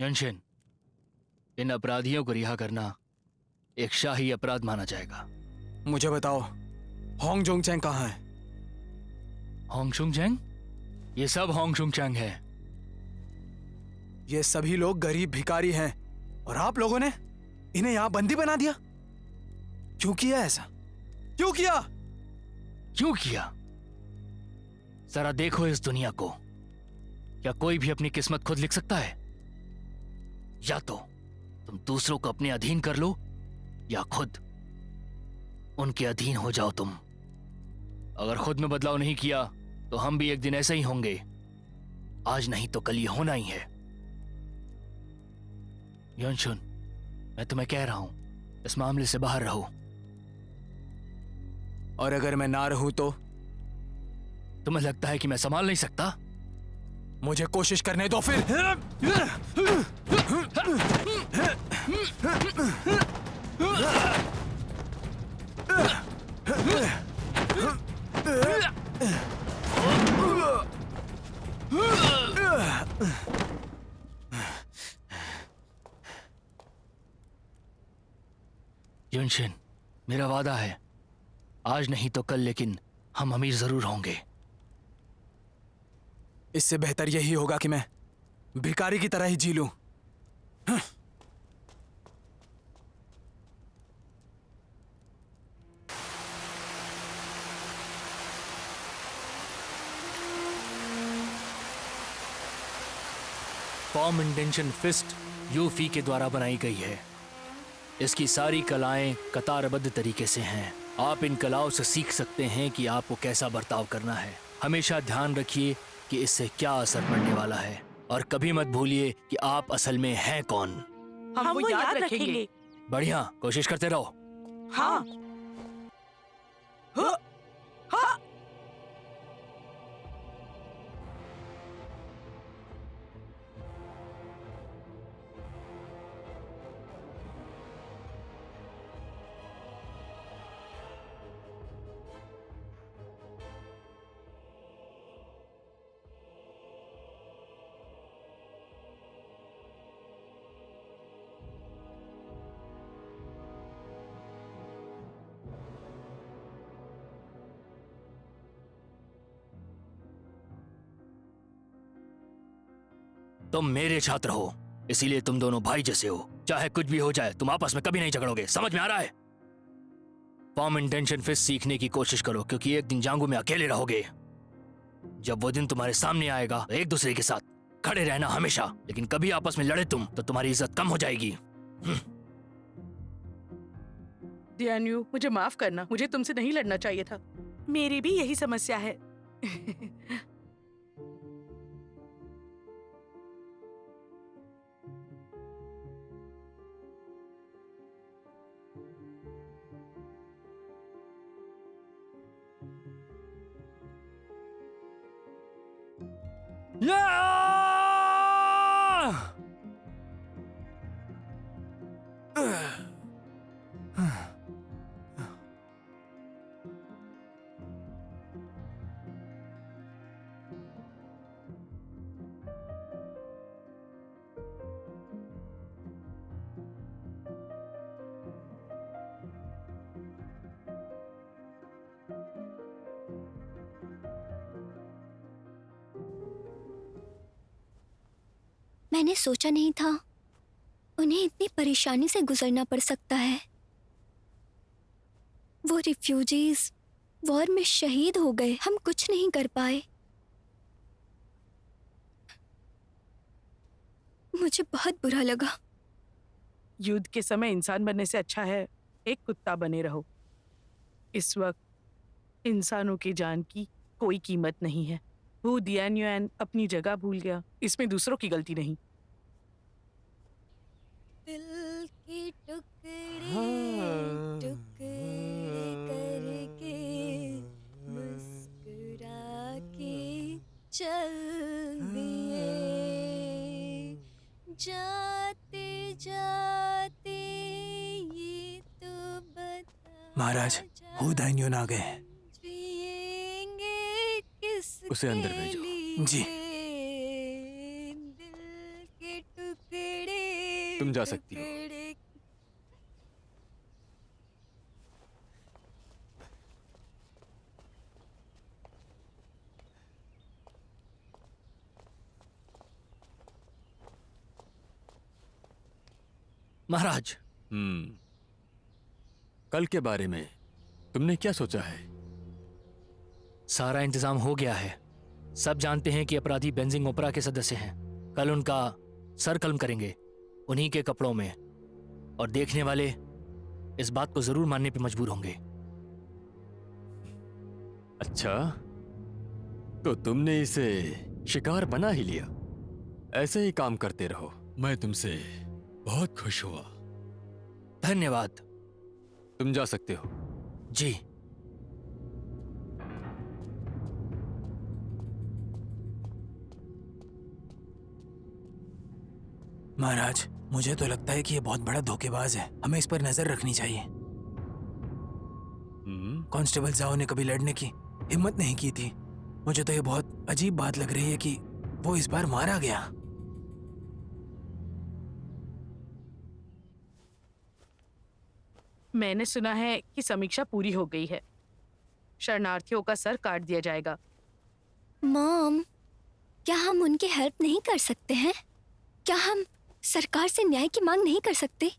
यंशिन, इन अपराधियों को रिहा करना एक शाही अपराध माना जाएगा। मुझे बताओ, होंग जोंग चैंग कहाँ है? होंगशुंग चैंग? ये सब होंगशुंग चैंग है। ये सभी लोग गरीब भिखारी हैं और आप लोगों ने इन्हें यहां बंदी बना दिया। क्यों किया ऐसा? क्यों किया? क्यों किया? जरा देखो इस दुनिया को। क्या कोई भी अपनी किस्मत खुद लिख सकता है? या तो तुम दूसरों को अपने अधीन कर लो, या खुद उनके अधीन हो जाओ तुम। अगर खुद में बदलाव नहीं किया तो हम भी एक दिन ऐसे ही होंगे। आज नहीं तो कल ये होना ही है। यंशुन, मैं तुम्हें कह रहा हूं, इस मामले से बाहर रहो। और अगर मैं ना रहूं तो? तुम्हें लगता है कि मैं संभाल नहीं सकता? मुझे कोशिश करने दो फिर। युनशिन, मेरा वादा है, आज नहीं तो कल लेकिन हम अमीर जरूर होंगे। इससे बेहतर यही होगा कि मैं भिखारी की तरह ही जी लूं। फॉर्म इंटेंशन फिस्ट यूफी के द्वारा बनाई गई है। इसकी सारी कलाएं कतारबद्ध तरीके से हैं। आप इन कलाओं से सीख सकते हैं कि आपको कैसा बर्ताव करना है। हमेशा ध्यान रखिए कि इससे क्या असर पड़ने वाला है, और कभी मत भूलिए कि आप असल में हैं कौन। हम वो याद रखेंगे। बढ़िया, कोशिश करते रहो। हाँ। हाँ। हाँ। तुम मेरे छात्र हो, इसीलिए तुम दोनों भाई जैसे हो। चाहे कुछ भी हो जाए, तुम आपस में कभी नहीं झगड़ोगे। समझ में आ रहा है? फॉर्म इंटेंशन फिस्ट सीखने की कोशिश करो, क्योंकि एक दिन जांगू में अकेले रहोगे। जब वो दिन तुम्हारे सामने आएगा तो एक दूसरे के साथ खड़े रहना हमेशा, लेकिन कभी आपस में लड़े तुम तो तुम्हारी इज्जत कम हो जाएगी। दियान्यू, मुझे माफ करना, मुझे तुमसे नहीं लड़ना चाहिए था। मेरी भी यही समस्या है। मैंने सोचा नहीं था उन्हें इतनी परेशानी से गुजरना पड़ सकता है। वो रिफ्यूजीज वॉर में शहीद हो गए, हम कुछ नहीं कर पाए। मुझे बहुत बुरा लगा। युद्ध के समय इंसान बनने से अच्छा है एक कुत्ता बने रहो। इस वक्त इंसानों की जान की कोई कीमत नहीं है। वो दियान्युएन अपनी जगह भूल गया, इसमें दूसरों की गलती नहीं। दिल के टुकड़े हाँ। टुकड़े करके मुस्कुरा के चल दिए, जाते जाते ये तो बता महाराज, हु दाइन्योन आ गए। जिएंगे किसके उसे अंदर भेजो। लिए? जी। दिल के टुकड़े तुम जा सकती हो। टुकड़े। महाराज, कल के बारे में तुमने क्या सोचा है? सारा इंतजाम हो गया है। सब जानते हैं कि अपराधी बेंजिंग ओपरा के सदस्य हैं। कल उनका सर कलम करेंगे उन्हीं के कपड़ों में, और देखने वाले इस बात को जरूर मानने पे मजबूर होंगे। अच्छा, तो तुमने इसे शिकार बना ही लिया। ऐसे ही काम करते रहो। मैं तुमसे बहुत खुश हुआ। धन्यवाद। तुम जा सकते हो। जी। महाराज, मुझे तो लगता है कि ये बहुत बड़ा धोखेबाज है। हमें इस पर नजर रखनी चाहिए। कांस्टेबल जाओ ने कभी लड़ने की हिम्मत नहीं की थी। मुझे तो ये बहुत अजीब बात लग रही है कि वो इस बार मारा गया। मैंने सुना है कि समीक्षा पूरी हो गई है। शरणार्थियों का सर काट दिया जाएगा। मॉम, क्या हम उनकी हेल्प नहीं कर सकते हैं? क्या हम सरकार से न्याय की मांग नहीं कर सकते?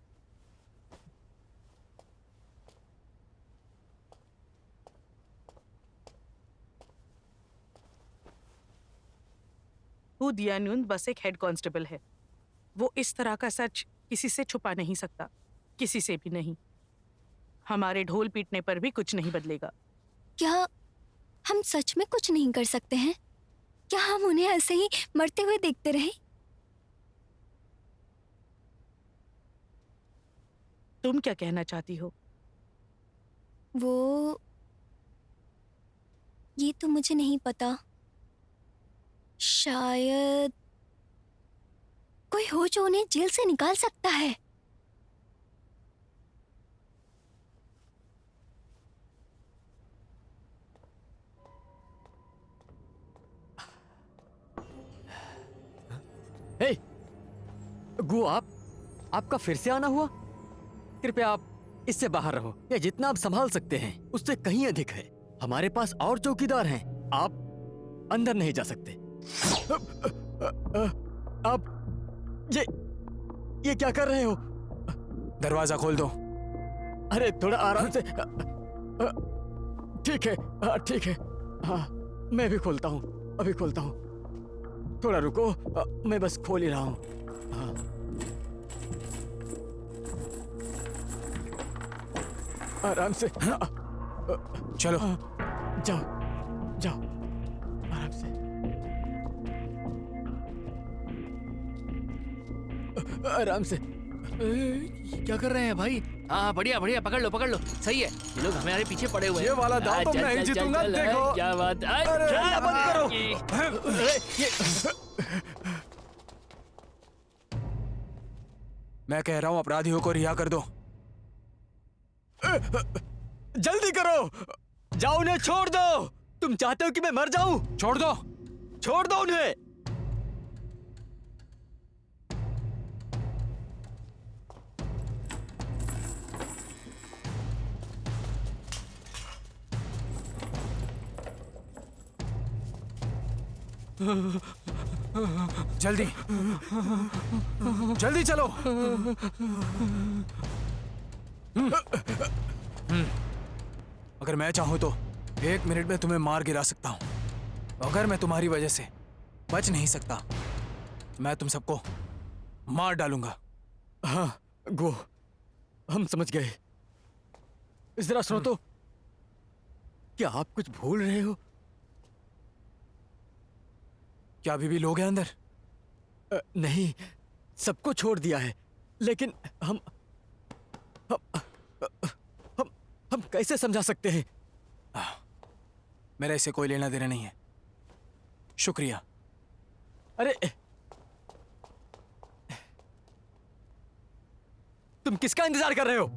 हु दियान्युन बस एक हेड कांस्टेबल है। वो इस तरह का सच किसी से छुपा नहीं सकता, किसी से भी नहीं। हमारे ढोल पीटने पर भी कुछ नहीं बदलेगा। क्या हम सच में कुछ नहीं कर सकते हैं? क्या हम उन्हें ऐसे ही मरते हुए देखते रहे? तुम क्या कहना चाहती हो? वो ये तो मुझे नहीं पता। शायद कोई हो जो उन्हें जेल से निकाल सकता है। हे, गु, आपका फिर से आना हुआ? कृपया आप इससे बाहर रहो। या जितना आप संभाल सकते हैं उससे कहीं अधिक है। हमारे पास और चौकीदार हैं। आप अंदर नहीं जा सकते। आप ये क्या कर रहे हो? दरवाजा खोल दो। अरे थोड़ा आराम से। ठीक है, ठीक है। हाँ, मैं भी खोलता हूँ, अभी खोलता हूँ। थोड़ा रुको, मैं बस खोल ही रहा हूँ। हाँ। आराम से। चलो। जाओ जाओ, आराम से। आराम से। क्या कर रहे हैं भाई? हाँ, बढ़िया बढ़िया, पकड़ लो पकड़ लो। सही है, ये लोग हमारे पीछे पड़े हुए हैं। ये वाला दांव तो चल, मैं ही चल, चल, जीतूंगा, चल, देखो। क्या बात। अरे क्या बंद करो। ये- मैं कह रहा हूँ अपराधियों को रिहा कर दो। जल्दी करो, जाओ, उन्हें छोड़ दो। तुम चाहते हो कि मैं मर जाऊं? छोड़ दो। छोड़ दो उन्हें। जल्दी जल्दी चलो। अगर मैं चाहूं तो 1 मिनट में तुम्हें मार गिरा सकता हूं। अगर मैं तुम्हारी वजह से बच नहीं सकता, मैं तुम सबको मार डालूंगा। हाँ गो, हम समझ गए। जरा सुनो तो, क्या आप कुछ भूल रहे हो? क्या अभी भी लोग हैं अंदर? नहीं, सबको छोड़ दिया है, लेकिन हम हम कैसे समझा सकते हैं? मेरा इससे कोई लेना देना नहीं है। शुक्रिया। अरे तुम किसका इंतजार कर रहे हो?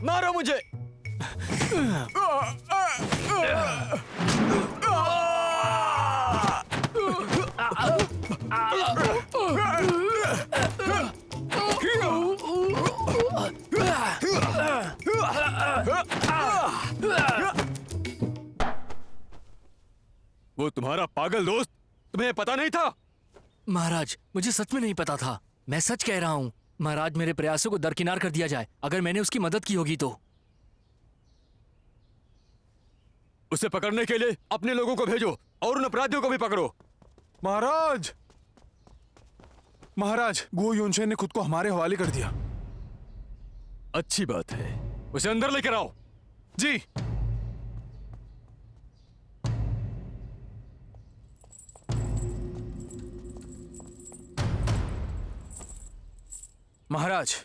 मारो मुझे। वो तुम्हारा पागल दोस्त, तुम्हें पता नहीं था? महाराज, मुझे सच में नहीं पता था। मैं सच कह रहा हूँ। महाराज, मेरे प्रयासों को दरकिनार कर दिया जाए अगर मैंने उसकी मदद की होगी तो। उसे पकड़ने के लिए अपने लोगों को भेजो और उन अपराधियों को भी पकड़ो। महाराज, महाराज, गो युनशेन ने खुद को हमारे हवाले कर दिया। अच्छी बात है, उसे अंदर लेकर आओ। जी। महाराज,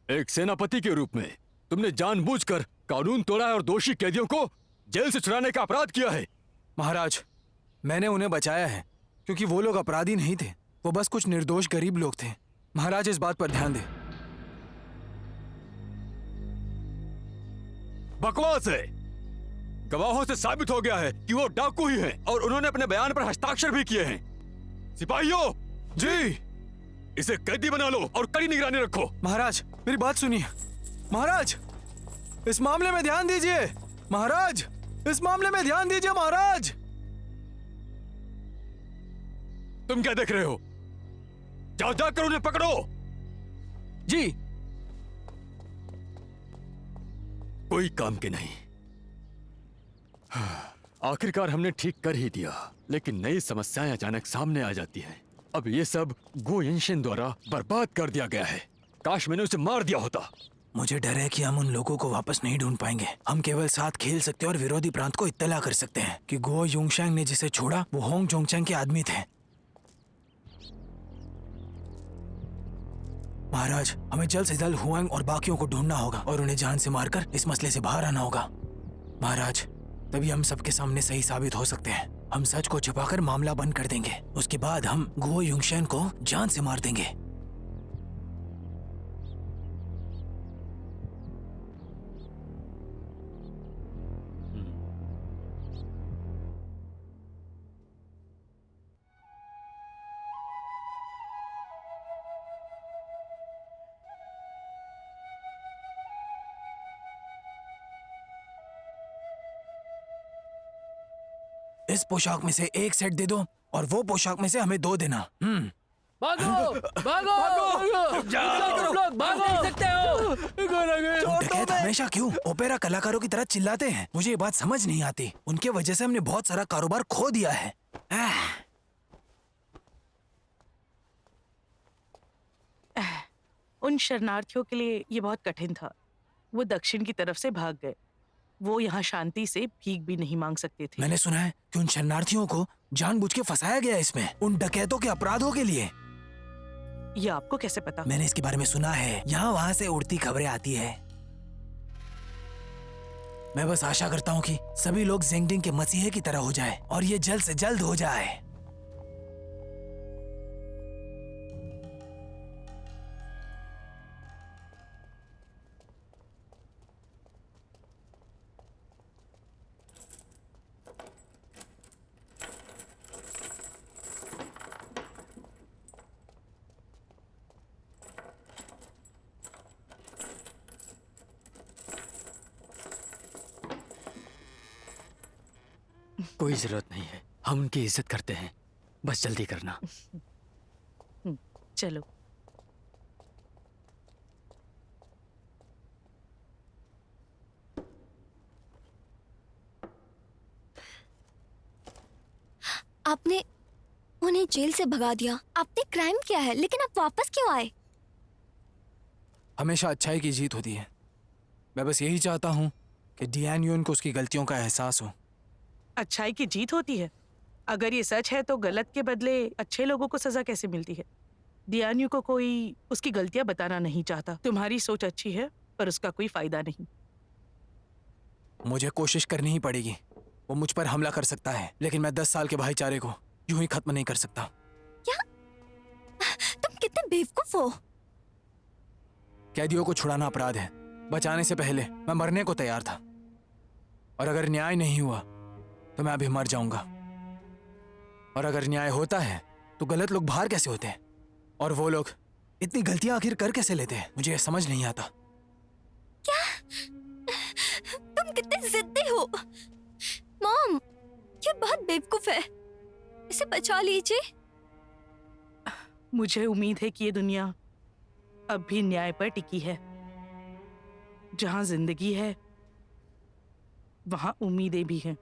एक सेनापति के रूप में तुमने जानबूझकर कानून तोड़ा है और दोषी कैदियों को जेल से छुड़ाने का अपराध किया है। महाराज, मैंने उन्हें बचाया है क्योंकि वो लोग अपराधी नहीं थे, वो बस कुछ निर्दोष गरीब लोग थे। महाराज, इस बात पर ध्यान दें। बकवास है। गवाहों से साबित हो गया है कि वो डाकू ही हैं और उन्होंने अपने बयान पर हस्ताक्षर भी किए हैं। सिपाहियों, जी। इसे कैदी बना लो और कड़ी निगरानी रखो। महाराज, मेरी बात सुनिए। महाराज, इस मामले में ध्यान दीजिए। महाराज, इस मामले में ध्यान दीजिए। महाराज, तुम क्या देख रहे हो? जाओ जाकर उन्हें पकड़ो। जी। कोई काम के नहीं। आखिरकार हमने ठीक कर ही दिया, लेकिन नई समस्याएं अचानक सामने आ जाती हैं। अब ये सब गो युनशेन द्वारा बर्बाद कर दिया गया है। काश मैंने उसे मार दिया होता। मुझे डर है कि हम उन लोगों को वापस नहीं ढूंढ पाएंगे। हम केवल साथ खेल सकते हैं और विरोधी प्रांत को इत्तला कर सकते हैं कि गो युनशेन ने जिसे छोड़ा वो होंग जोंगचेंग के आदमी थे। महाराज, हमें जल्द से जल्द हुआंग और बाकियों को ढूंढना होगा और उन्हें जान से मारकर इस मसले से बाहर आना होगा। महाराज, तभी हम सबके सामने सही साबित हो सकते हैं। हम सच को छुपाकर मामला बंद कर देंगे। उसके बाद हम गो युनशेन को जान से मार देंगे। इस पोशाक में से एक सेट दे दो और वो पोशाक में से हमें 2 देना। भागो भागो भागो, तुम लोग भाग नहीं सकते हो। डकैत हमेशा क्यों ओपेरा कलाकारों की तरह चिल्लाते हैं? मुझे ये बात समझ नहीं आती। उनके वजह से हमने बहुत सारा कारोबार खो दिया है। उन शरणार्थियों के लिए ये बहुत कठिन था। वो दक्षिण की तरफ से भाग गए। वो यहाँ शांति से भीख भी नहीं मांग सकते थे। मैंने सुना है कि उन शरणार्थियों को जानबूझ के फंसाया गया इसमें, उन डकैतों के अपराधों के लिए। ये आपको कैसे पता? मैंने इसके बारे में सुना है। यहाँ वहाँ से उड़ती खबरें आती है। मैं बस आशा करता हूँ कि सभी लोग ज़ेंगडिंग के मसीहे की तरह हो जाए और ये जल्द से जल्द हो जाए। कोई जरूरत नहीं है, हम उनकी इज्जत करते हैं, बस जल्दी करना। चलो। आपने उन्हें जेल से भगा दिया। आपने क्राइम किया है, लेकिन आप वापस क्यों आए? हमेशा अच्छाई की जीत होती है। मैं बस यही चाहता हूँ कि डियान यून को उसकी गलतियों का एहसास हो। अच्छाई की जीत होती है? अगर ये सच है तो गलत के बदले अच्छे लोगों को सजा कैसे मिलती है? दियान्यू को कोई उसकी गलतियां बताना नहीं चाहता। तुम्हारी सोच अच्छी है, पर उसका कोई फायदा नहीं। मुझे कोशिश करनी ही पड़ेगी। वो मुझ पर हमला कर सकता है, लेकिन मैं 10 साल के भाईचारे को यूं ही खत्म नहीं कर सकता। क्या? तुम कितने बेवकूफ हो। कैदियों को छुड़ाना अपराध है। बचाने से पहले मैं मरने को तैयार था, और अगर न्याय नहीं हुआ तो मैं अभी मर जाऊंगा। और अगर न्याय होता है तो गलत लोग बाहर कैसे होते हैं, और वो लोग इतनी गलतियां आखिर कर कैसे लेते हैं, मुझे ये समझ नहीं आता। क्या? तुम कितने जिद्दी हो। मॉम, ये बहुत बेवकूफ है। इसे बचा लीजिए। मुझे उम्मीद है कि ये दुनिया अब भी न्याय पर टिकी है। जहां जिंदगी है, वहां उम्मीदें भी हैं।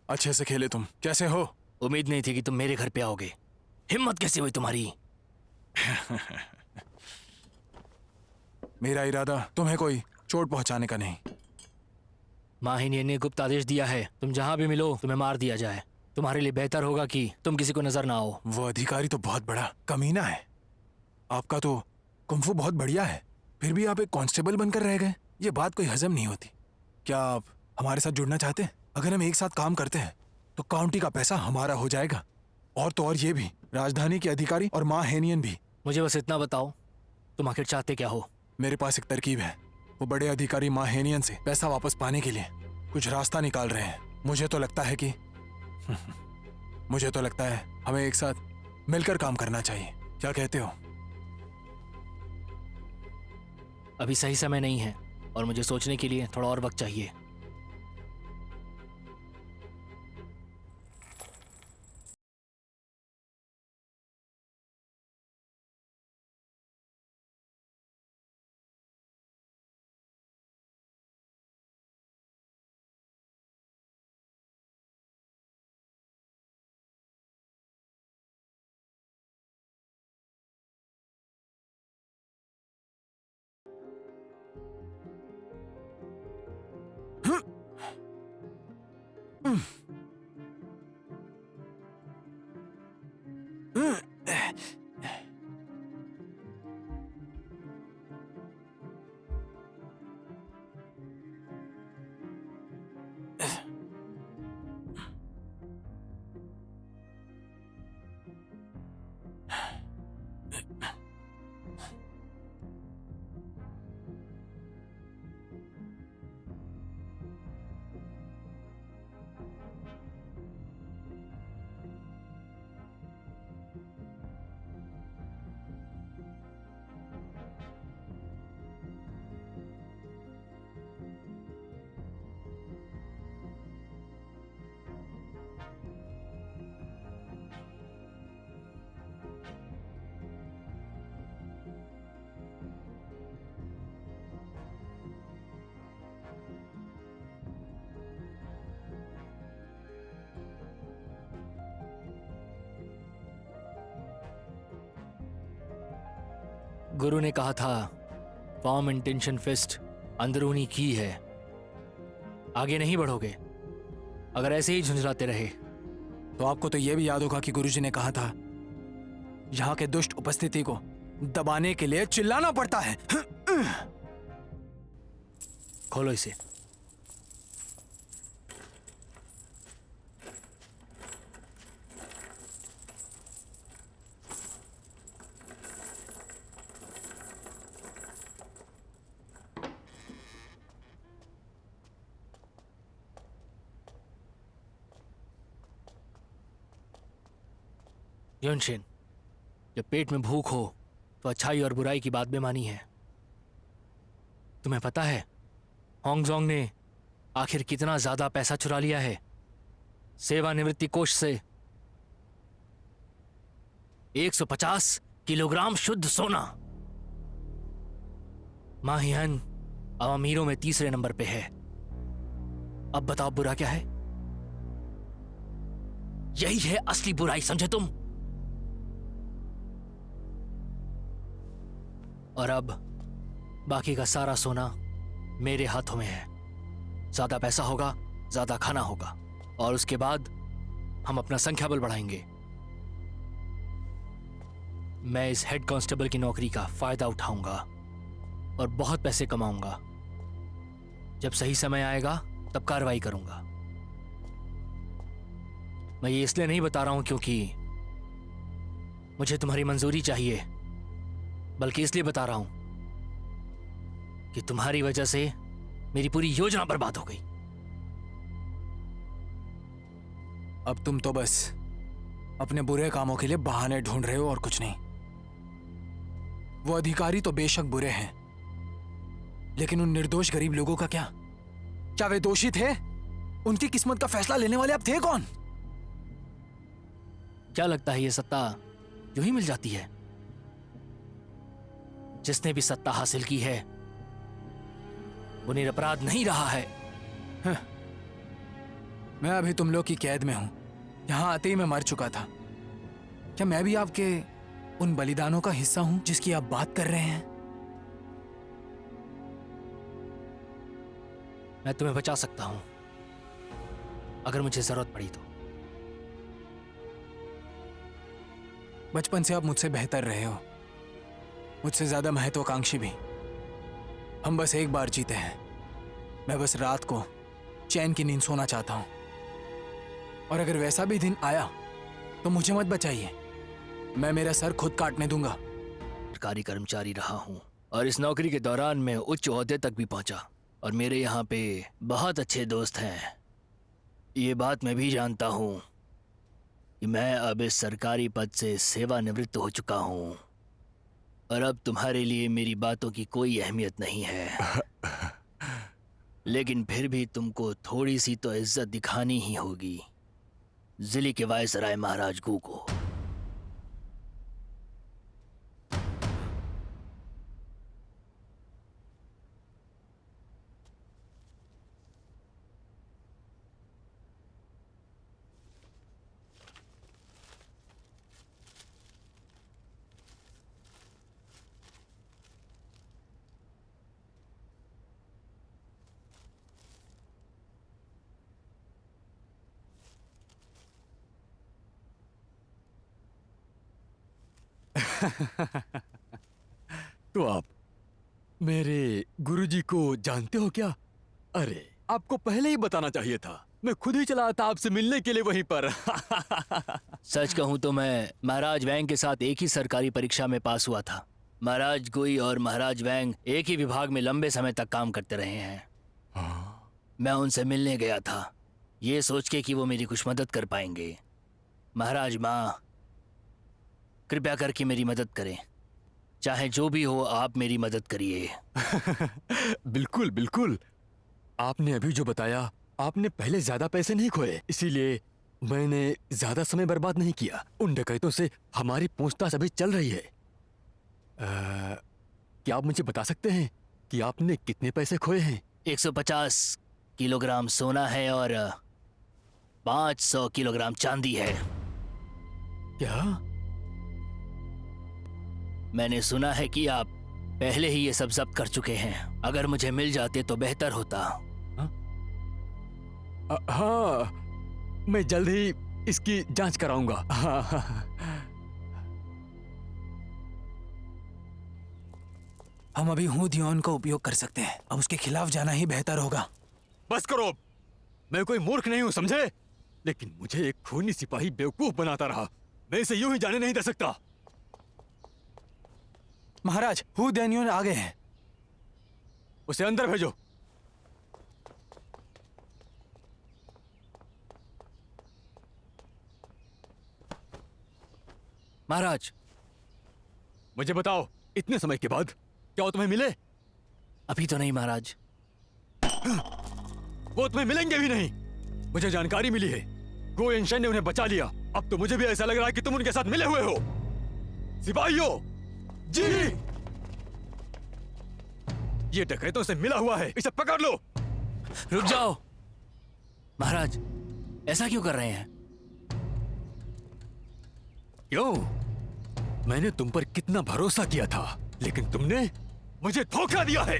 अच्छे से खेले तुम। कैसे हो? उम्मीद नहीं थी कि तुम मेरे घर पे आओगे। हिम्मत कैसे हुई तुम्हारी? मेरा इरादा तुम्हें कोई चोट पहुंचाने का नहीं। माहिनी ने गुप्त आदेश दिया है, तुम जहां भी मिलो तुम्हें मार दिया जाए। तुम्हारे लिए बेहतर होगा कि तुम किसी को नजर ना आओ। वो अधिकारी तो बहुत बड़ा कमीना है। आपका तो कुंफू बहुत बढ़िया है, फिर भी आप एक कांस्टेबल बनकर रह गए। ये बात कोई हजम नहीं होती। क्या आप हमारे साथ जुड़ना चाहते हैं? अगर हम एक साथ काम करते हैं तो काउंटी का पैसा हमारा हो जाएगा, और तो और ये भी, राजधानी के अधिकारी और माँ हेनियन भी। मुझे बस इतना बताओ, तुम आखिर चाहते क्या हो? मेरे पास एक तरकीब है। वो बड़े अधिकारी माँ हेनियन से पैसा वापस पाने के लिए कुछ रास्ता निकाल रहे हैं। मुझे तो लगता है कि मुझे तो लगता है हमें एक साथ मिलकर काम करना चाहिए। क्या कहते हो? अभी सही समय नहीं है, और मुझे सोचने के लिए थोड़ा और वक्त चाहिए। गुरु ने कहा था, फॉर्म इंटेंशन फिस्ट अंदरूनी की है। आगे नहीं बढ़ोगे अगर ऐसे ही झुंझलाते रहे। तो आपको तो यह भी याद होगा कि गुरुजी ने कहा था, यहाँ के दुष्ट उपस्थिति को दबाने के लिए चिल्लाना पड़ता है। खोलो इसे। युनशिन, जब पेट में भूख हो तो अच्छाई और बुराई की बात बेमानी है। तुम्हें पता है होंगजोंग ने आखिर कितना ज्यादा पैसा चुरा लिया है सेवानिवृत्ति कोष से? 150 किलोग्राम शुद्ध सोना। माहियान अब अमीरों में तीसरे नंबर पे है। अब बताओ बुरा क्या है? यही है असली बुराई, समझे तुम? और अब बाकी का सारा सोना मेरे हाथों में है। ज्यादा पैसा होगा, ज्यादा खाना होगा, और उसके बाद हम अपना संख्या बल बढ़ाएंगे। मैं इस हेड कांस्टेबल की नौकरी का फायदा उठाऊंगा और बहुत पैसे कमाऊंगा। जब सही समय आएगा तब कार्रवाई करूंगा। मैं ये इसलिए नहीं बता रहा हूं क्योंकि मुझे तुम्हारी मंजूरी चाहिए, बल्कि इसलिए बता रहा हूं कि तुम्हारी वजह से मेरी पूरी योजना बर्बाद हो गई। अब तुम तो बस अपने बुरे कामों के लिए बहाने ढूंढ रहे हो और कुछ नहीं। वो अधिकारी तो बेशक बुरे हैं, लेकिन उन निर्दोष गरीब लोगों का क्या? क्या वे दोषी थे? उनकी किस्मत का फैसला लेने वाले अब थे कौन? क्या लगता है ये सत्ता यूं ही मिल जाती है? जिसने भी सत्ता हासिल की है वो निरपराध नहीं रहा है। मैं अभी तुम लोग की कैद में हूं। यहां आते ही मैं मर चुका था। क्या मैं भी आपके उन बलिदानों का हिस्सा हूं जिसकी आप बात कर रहे हैं? मैं तुम्हें बचा सकता हूं अगर मुझे जरूरत पड़ी तो। बचपन से आप मुझसे बेहतर रहे हो, मुझसे ज्यादा महत्वाकांक्षी भी। हम बस एक बार जीते हैं। मैं बस रात को चैन की नींद सोना चाहता हूं, और अगर वैसा भी दिन आया तो मुझे मत बचाइए। मैं मेरा सर खुद काटने दूंगा। सरकारी कर्मचारी रहा हूं और इस नौकरी के दौरान मैं उच्च ओहदे तक भी पहुंचा, और मेरे यहाँ पे बहुत अच्छे दोस्त हैं। ये बात मैं भी जानता हूं कि मैं अब इस सरकारी पद से सेवानिवृत्त हो चुका हूं, और अब तुम्हारे लिए मेरी बातों की कोई अहमियत नहीं है। लेकिन फिर भी तुमको थोड़ी सी तो इज्जत दिखानी ही होगी जिले के वायसराय महाराज गू को। तो आप मेरे गुरुजी को जानते हो क्या? अरे, आपको पहले ही बताना चाहिए था। मैं खुद ही चला था आपसे मिलने के लिए वहीं पर। सच कहूं तो मैं महाराज वैंग के साथ एक ही सरकारी परीक्षा में पास हुआ था। महाराज गुई और महाराज वैंग एक ही विभाग में लंबे समय तक काम करते रहे हैं। मैं उनसे मिलने गया था, ये सोच के कि वो मेरी कुछ मदद कर पाएंगे। महाराज माँ, कृपया करके मेरी मदद करें। चाहे जो भी हो, आप मेरी मदद करिए। बिल्कुल बिल्कुल। आपने अभी जो बताया, आपने पहले ज्यादा पैसे नहीं खोए, इसीलिए मैंने ज्यादा समय बर्बाद नहीं किया। उन डकैतों से हमारी पूछताछ अभी चल रही है। क्या आप मुझे बता सकते हैं कि आपने कितने पैसे खोए हैं? 150 किलोग्राम सोना है और 500 किलोग्राम चांदी है। क्या? मैंने सुना है कि आप पहले ही ये सब जब्त कर चुके हैं। अगर मुझे मिल जाते तो बेहतर होता। हाँ, मैं जल्द ही इसकी जांच कराऊंगा। हम अभी हूँ दियोन का उपयोग कर सकते हैं। अब उसके खिलाफ जाना ही बेहतर होगा। बस करो, मैं कोई मूर्ख नहीं हूं, समझे? लेकिन मुझे एक खूनी सिपाही बेवकूफ बनाता रहा। मैं इसे यूं ही जाने नहीं दे सकता। महाराज, हु देनियोन आ गए हैं। उसे अंदर भेजो। महाराज, मुझे बताओ, इतने समय के बाद क्या वो तुम्हें मिले? अभी तो नहीं महाराज। वो तुम्हें मिलेंगे भी नहीं। मुझे जानकारी मिली है, गो इंशन ने उन्हें बचा लिया। अब तो मुझे भी ऐसा लग रहा है कि तुम उनके साथ मिले हुए हो। सिपाहियों जी, ये डकैतों से मिला हुआ है, इसे पकड़ लो। रुक जाओ महाराज, ऐसा क्यों कर रहे हैं? क्यों? मैंने तुम पर कितना भरोसा किया था, लेकिन तुमने मुझे धोखा दिया है।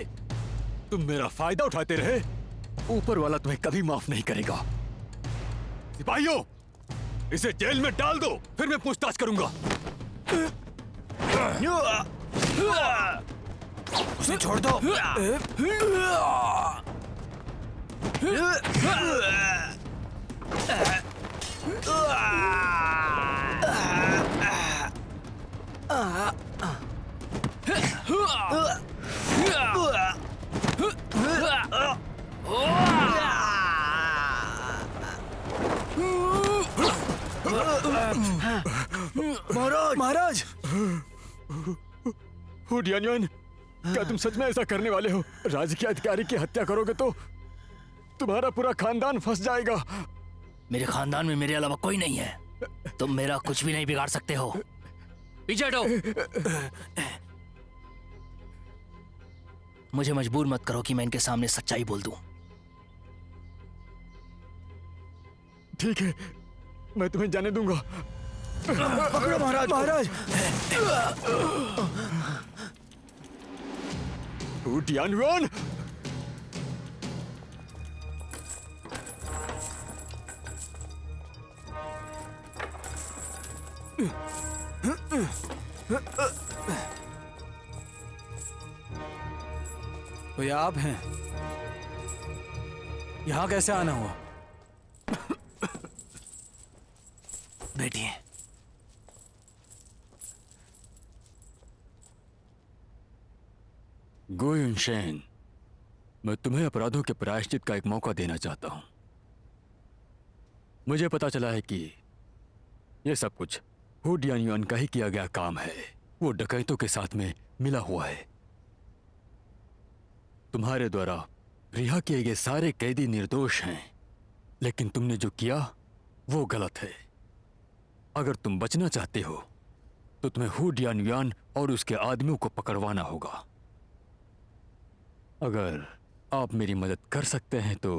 तुम मेरा फायदा उठाते रहे, ऊपर वाला तुम्हें कभी माफ नहीं करेगा। सिपाहियों, इसे जेल में डाल दो, फिर मैं पूछताछ करूंगा। उसे छोड़ दो। महाराज, हु डियान्युएन, क्या तुम सच में ऐसा करने वाले हो? राजकीय अधिकारी की हत्या करोगे तो तुम्हारा पूरा खानदान फंस जाएगा। मेरे खानदान में मेरे अलावा कोई नहीं है। तुम मेरा कुछ भी नहीं बिगाड़ सकते हो। पीछे हटो। मुझे मजबूर मत करो कि मैं इनके सामने सच्चाई बोल दूं। ठीक है, मैं तुम्हें जाने दूंगा। पकड़ो महाराज। महाराज, हु डियान्युएन, तो ये आप हैं? यहाँ कैसे आना हुआ? बैठिए। गो युनशेन, मैं तुम्हें अपराधों के प्रायश्चित का एक मौका देना चाहता हूं। मुझे पता चला है कि यह सब कुछ हु डियान्युएन का ही किया गया काम है। वो डकैतों के साथ में मिला हुआ है। तुम्हारे द्वारा रिहा किए गए सारे कैदी निर्दोष हैं, लेकिन तुमने जो किया वो गलत है। अगर तुम बचना चाहते हो तो तुम्हें हु डियान्युएन और उसके आदमियों को पकड़वाना होगा। अगर आप मेरी मदद कर सकते हैं तो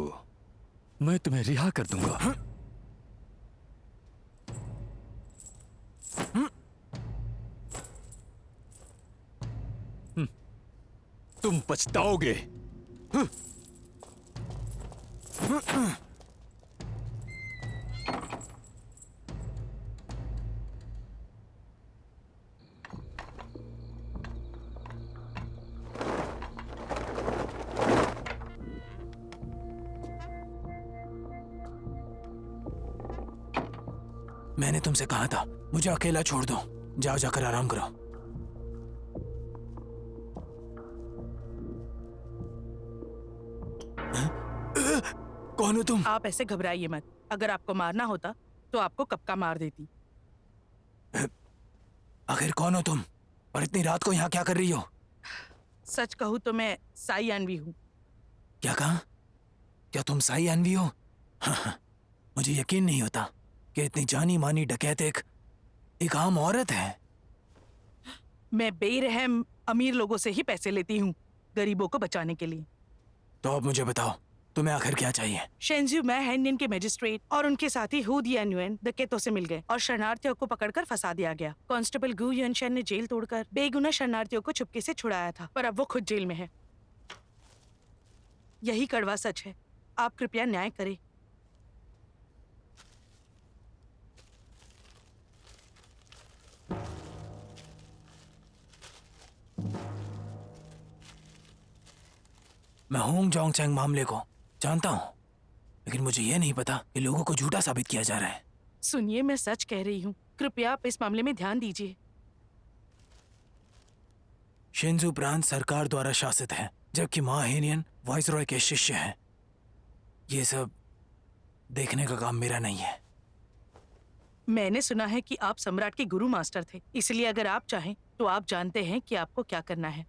मैं तुम्हें रिहा कर दूंगा। तुम पछताओगे। मैंने तुमसे कहा था मुझे अकेला छोड़ दो। जाओ, जाकर आराम करो। कौन हो तुम? आप ऐसे घबराइए मत। अगर आपको मारना होता तो आपको कब का मार देती। आखिर कौन हो तुम और इतनी रात को यहाँ क्या कर रही हो? सच कहूँ तो मैं साई अनवी हूँ। क्या कहा? क्या तुम साई अनवी हो? हाँ, मुझे यकीन नहीं होता कि इतनी जानी मानी डकैत एक आम औरत है। मैं बेरहम अमीर लोगों से ही पैसे लेती हूँ गरीबों को बचाने के लिए। तो अब मुझे बताओ, तुम्हें आखिर क्या चाहिए? शेंजू मैं हैंडियन के मजिस्ट्रेट और उनके साथी हु डियान्युएन डकैतों से मिल गए और शरणार्थियों को पकड़कर फंसा दिया गया। कांस्टेबल गु युनशेन ने जेल तोड़कर बेगुनाह शरणार्थियों को चुपके से छुड़ाया था, पर अब वो खुद जेल में है। यही कड़वा सच है। आप कृपया न्याय करें। मैं होंग जोंगचैंग मामले को जानता हूँ, लेकिन मुझे यह नहीं पता कि लोगों को झूठा साबित किया जा रहा है। सुनिए, मैं सच कह रही हूँ। कृपया आप इस मामले में ध्यान दीजिए। शिंजू प्रांत सरकार द्वारा शासित है, जबकि मा हेनियन वाइसरॉय के शिष्य हैं। ये सब देखने का काम मेरा नहीं है। मैंने सुना है कि आप सम्राट के गुरु मास्टर थे, इसलिए अगर आप चाहें तो आप जानते हैं कि आपको क्या करना है।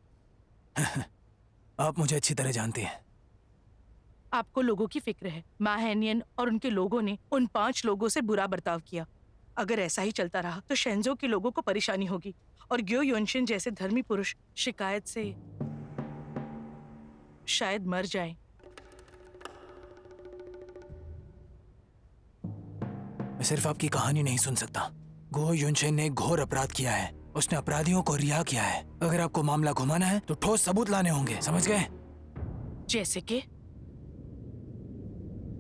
आप मुझे अच्छी तरह जानती हैं। आपको लोगों की फिक्र है। माहेनियन और उनके लोगों ने उन 5 लोगों से बुरा बर्ताव किया। अगर ऐसा ही चलता रहा तो शेंजो के लोगों को परेशानी होगी और ग्यो योनशिन जैसे धर्मी पुरुष शिकायत से शायद मर जाएं। मैं सिर्फ आपकी कहानी नहीं सुन सकता। गो युनशेन ने एक घोर अपराध किया है। उसने अपराधियों को रिहा किया है। अगर आपको मामला घुमाना है तो ठोस सबूत लाने होंगे, समझ गए? जैसे कि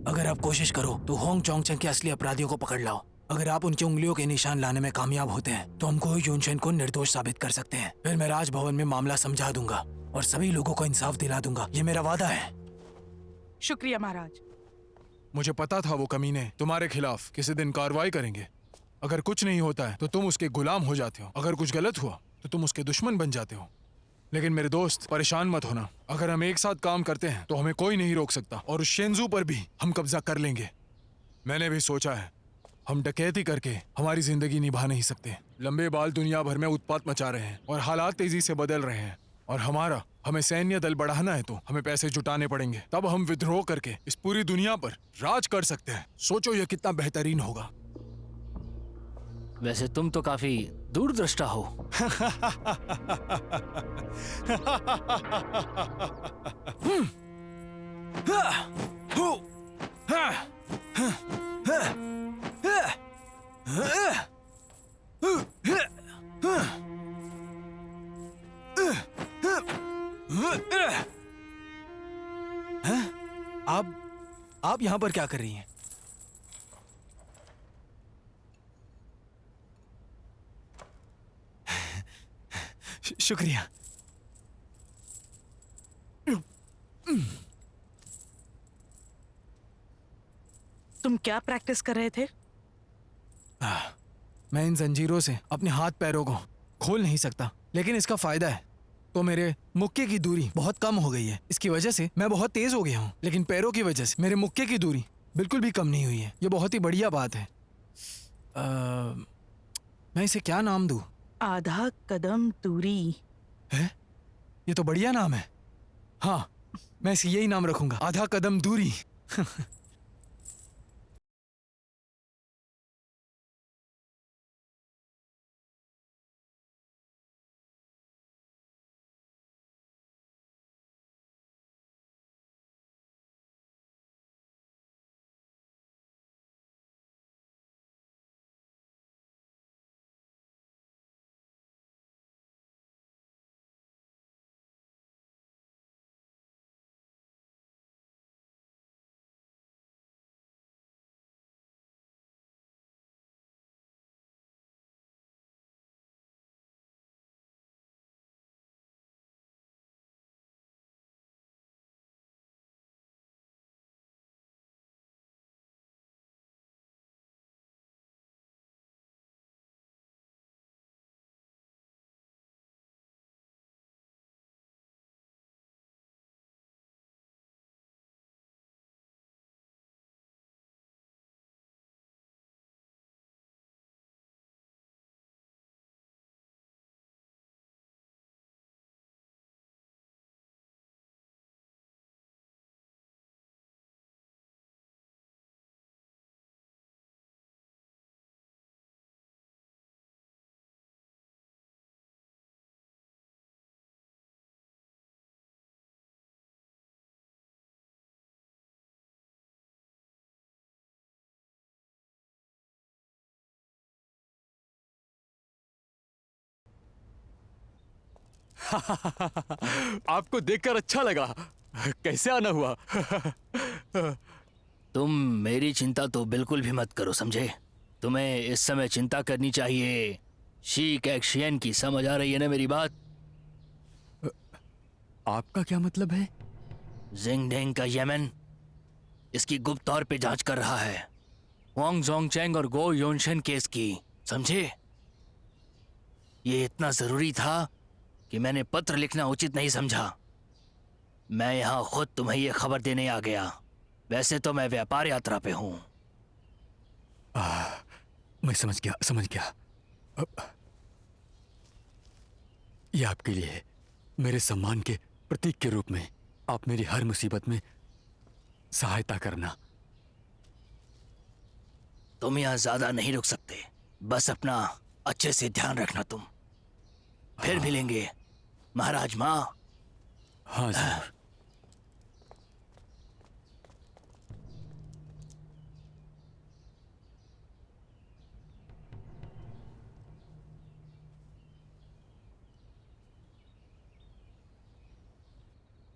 अगर आप कोशिश करो तो होंग चोंगचेंग के असली अपराधियों को पकड़ लाओ। अगर आप उनकी उंगलियों के निशान लाने में कामयाब होते हैं तो हम गो युनशेन को निर्दोष साबित कर सकते हैं। फिर मैं राजभवन में मामला समझा दूंगा और सभी लोगों को इंसाफ दिला दूंगा। ये मेरा वादा है। शुक्रिया महाराज। मुझे पता था वो कमीने तुम्हारे खिलाफ किसी दिन कार्रवाई करेंगे। अगर कुछ नहीं होता है तो तुम उसके गुलाम हो जाते हो, अगर कुछ गलत हुआ तो तुम उसके दुश्मन बन जाते हो। लेकिन मेरे दोस्त, परेशान मत होना। अगर हम एक साथ काम करते हैं तो हमें कोई नहीं रोक सकता और उस शेंजू पर भी हम कब्जा कर लेंगे। मैंने भी सोचा है, हम डकैती करके हमारी जिंदगी निभा नहीं सकते। लंबे बाल दुनिया भर में उत्पात मचा रहे हैं और हालात तेजी से बदल रहे हैं और हमें सैन्य दल बढ़ाना है तो हमें पैसे जुटाने पड़ेंगे। तब हम विद्रोह करके इस पूरी दुनिया पर राज कर सकते हैं। सोचो ये कितना बेहतरीन होगा। वैसे तुम तो काफी दूरदृष्टा हो। आप यहाँ पर क्या कर रही हैं? शुक्रिया। तुम क्या प्रैक्टिस कर रहे थे? मैं इन जंजीरों से अपने हाथ पैरों को खोल नहीं सकता, लेकिन इसका फायदा है तो मेरे मुक्के की दूरी बहुत कम हो गई है। इसकी वजह से मैं बहुत तेज हो गया हूँ, लेकिन पैरों की वजह से मेरे मुक्के की दूरी बिल्कुल भी कम नहीं हुई है। ये बहुत ही बढ़िया बात है। मैं इसे क्या नाम दूँ? आधा कदम दूरी है? ये तो बढ़िया नाम है। हाँ, मैं इसे यही नाम रखूंगा, आधा कदम दूरी। आपको देखकर अच्छा लगा। कैसे आना हुआ? तुम मेरी चिंता तो बिल्कुल भी मत करो, समझे? तुम्हें इस समय चिंता करनी चाहिए शी कैक्शियन की। समझ आ रही है ना मेरी बात? आपका क्या मतलब है? जिंगडेंग का यमन इसकी गुप्त तौर पे जांच कर रहा है, होंग जोंगचेंग और गो योनशन केस की, समझे? ये इतना जरूरी था कि मैंने पत्र लिखना उचित नहीं समझा। मैं यहाँ खुद तुम्हें ये खबर देने आ गया। वैसे तो मैं व्यापार यात्रा पे हूँ। मैं समझ गया। अब ये आपके लिए है, मेरे सम्मान के प्रतीक के रूप में। आप मेरी हर मुसीबत में सहायता करना। तुम यहाँ ज्यादा नहीं रुक सकते, बस अपना अच्छे से ध्यान रखना तुम। फिर मिलेंगे महाराज माँ। हाँ जरूर।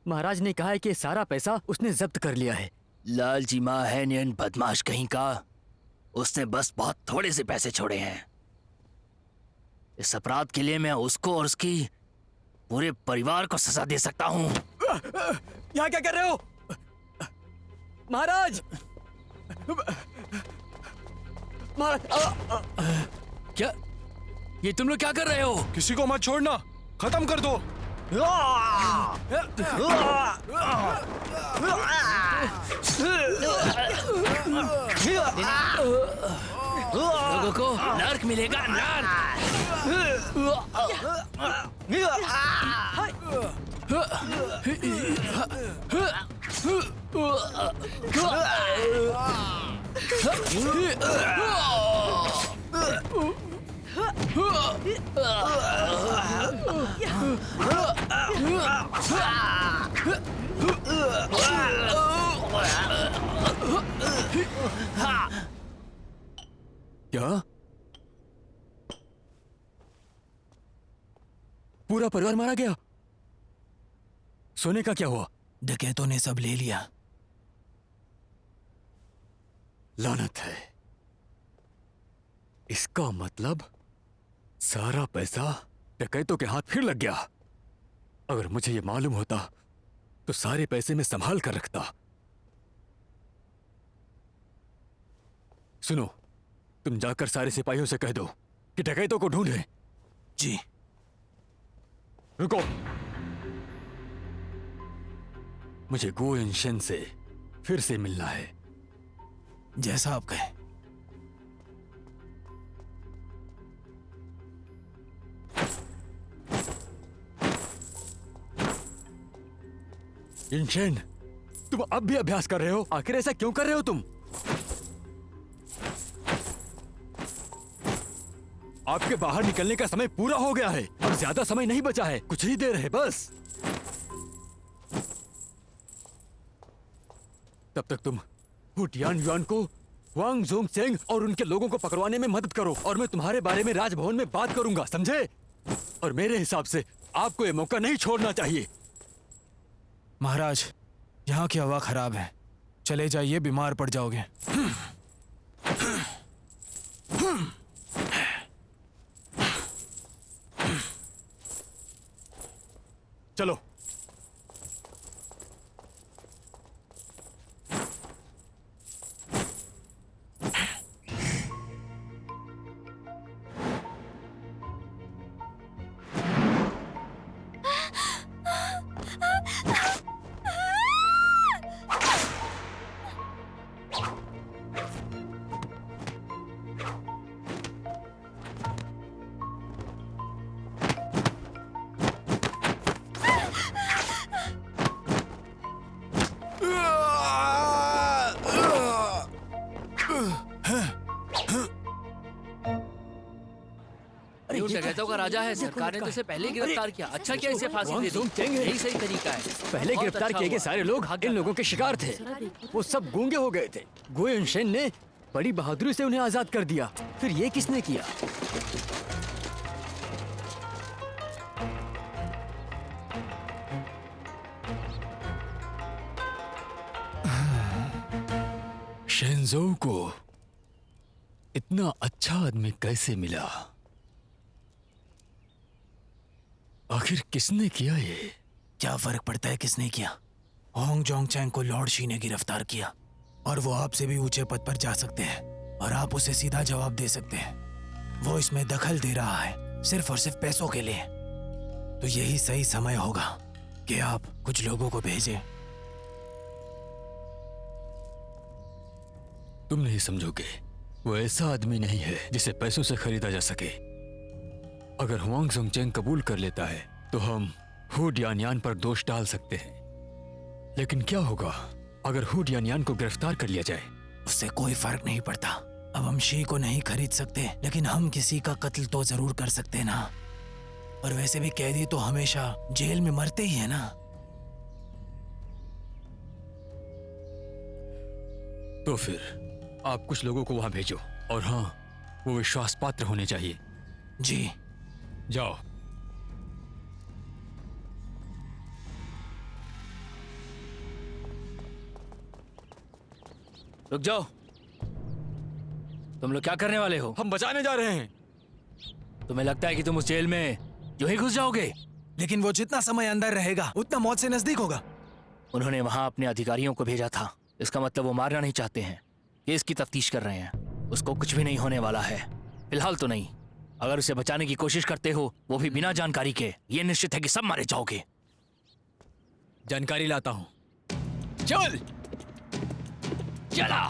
महाराज ने कहा है कि सारा पैसा उसने जब्त कर लिया है। लालची माँ है नियन बदमाश कहीं का। उसने बस बहुत थोड़े से पैसे छोड़े हैं। इस अपराध के लिए मैं उसको और उसकी पूरे परिवार को सजा दे सकता हूँ। यहाँ क्या कर रहे हो महाराज? क्या ये तुम लोग क्या कर रहे हो? किसी को मत छोड़ना, खत्म कर दो। लोगों को नर्क मिलेगा, क्या पूरा परिवार मारा गया? सोने का क्या हुआ? डकैतों ने सब ले लिया। लानत है। इसका मतलब सारा पैसा डकैतों के हाथ फिर लग गया। अगर मुझे ये मालूम होता तो सारे पैसे मैं संभाल कर रखता। सुनो, तुम जाकर सारे सिपाहियों से कह दो कि डकैतों को ढूंढें। जी। रुको, मुझे गो इंशन से फिर से मिलना है। जैसा आप कहें। इंशन, तुम अब भी अभ्यास कर रहे हो? आखिर ऐसा क्यों कर रहे हो तुम? आपके बाहर निकलने का समय पूरा हो गया है। अब ज्यादा समय नहीं बचा है, कुछ ही देर है बस। तब तक तुम हुटियान युआन को, वांग जोंग सेंग और उनके लोगों को पकड़वाने में मदद करो और मैं तुम्हारे बारे में राजभवन में बात करूंगा, समझे? और मेरे हिसाब से आपको ये मौका नहीं छोड़ना चाहिए। महाराज, यहाँ की हवा खराब है, चले जाइए, बीमार पड़ जाओगे। चलो। अरे डकैतों का राजा है, सरकार ने तो इसे पहले ही गिरफ्तार किया। अच्छा किया इसे फांसी दे दी, यही सही तरीका है। पहले बहुत गिरफ्तार अच्छा किए गए हुआ। सारे लोग इन लोगों के शिकार थे। वो सब गूंगे हो गए थे। गुएन शेन ने बड़ी बहादुरी से उन्हें आजाद कर दिया। फिर ये किसने किया? शेंजो को इतना अच्छा आदमी कैसे मिला? आखिर किसने किया ये? क्या फर्क पड़ता है किसने किया? होंग जोंग चैंग को लॉर्ड शी ने गिरफ्तार किया और वो आपसे भी ऊंचे पद पर जा सकते हैं और आप उसे सीधा जवाब दे सकते हैं। वो इसमें दखल दे रहा है सिर्फ और सिर्फ पैसों के लिए। तो यही सही समय होगा कि आप कुछ लोगों को भेजें। तुम नहीं समझोगे वो ऐसा आदमी नहीं है जिसे पैसों से खरीदा जा सके। अगर हुआंग ज़ोंगचेंग कबूल कर लेता है तो हम हु डियानयान पर दोष डाल सकते हैं। लेकिन क्या होगा अगर हु डियानयान को गिरफ्तार कर लिया जाए? उससे कोई फर्क नहीं पड़ता। अब हम शी को नहीं खरीद सकते, लेकिन हम किसी का कत्ल तो जरूर कर सकते ना। और वैसे भी कैदी तो हमेशा जेल में मरते ही है ना। तो फिर आप कुछ लोगों को वहां भेजो, और हाँ, वो विश्वास पात्र होने चाहिए। जी। जाओ। रुक जाओ, तुम लोग क्या करने वाले हो? हम बचाने जा रहे हैं। तुम्हें लगता है कि तुम उस जेल में यूं ही घुस जाओगे? लेकिन वो जितना समय अंदर रहेगा उतना मौत से नजदीक होगा। उन्होंने वहां अपने अधिकारियों को भेजा था, इसका मतलब वो मारना नहीं चाहते हैं। केस की तफ्तीश कर रहे हैं, उसको कुछ भी नहीं होने वाला है, फिलहाल तो नहीं। अगर उसे बचाने की कोशिश करते हो, वो भी बिना जानकारी के, ये निश्चित है कि सब मारे जाओगे। जानकारी लाता हूं। चल। चला।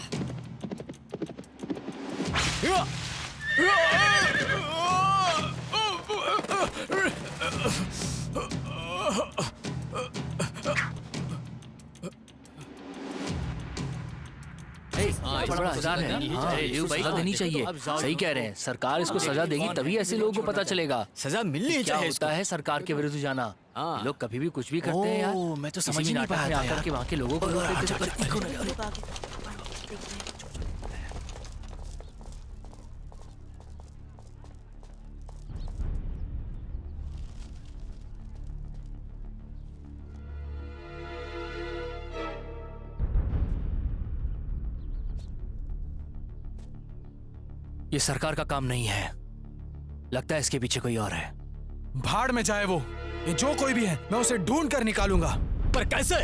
बड़ा हजार है। हाँ, लियो भाई, सजा देनी चाहिए। सही कह रहे हैं, सरकार इसको सजा देगी तभी ऐसे लोगों को पता चलेगा। सजा मिलनी क्या चाहिए। होता है सरकार के विरुद्ध जाना। ये लोग कभी भी कुछ भी करते हैं यार। मैं तो समझ ही नहीं पाया आकर के वहाँ के लोगों को ये सरकार का काम नहीं है, लगता है इसके पीछे कोई और है। भाड़ में जाए वो, ये जो कोई भी है, मैं उसे ढूंढ कर निकालूंगा। पर कैसे?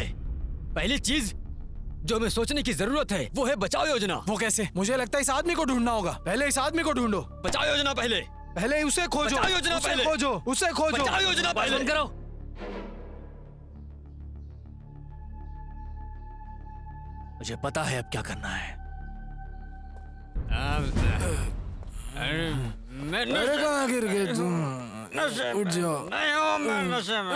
पहली चीज जो हमें सोचने की जरूरत है वो है बचाव योजना। वो कैसे? मुझे लगता है इस आदमी को ढूंढना होगा। पहले इस आदमी को ढूंढो। बचाव योजना पहले। पहले उसे खोजो। बचाव योजना उसे पहले। खोजो, उसे खोजो। बचाव योजना पहले। बंद करो। मुझे पता है अब क्या करना है। अरे कहाँ गिर गए तुम? उठ जाओ। नहीं हूँ मैं नशे में।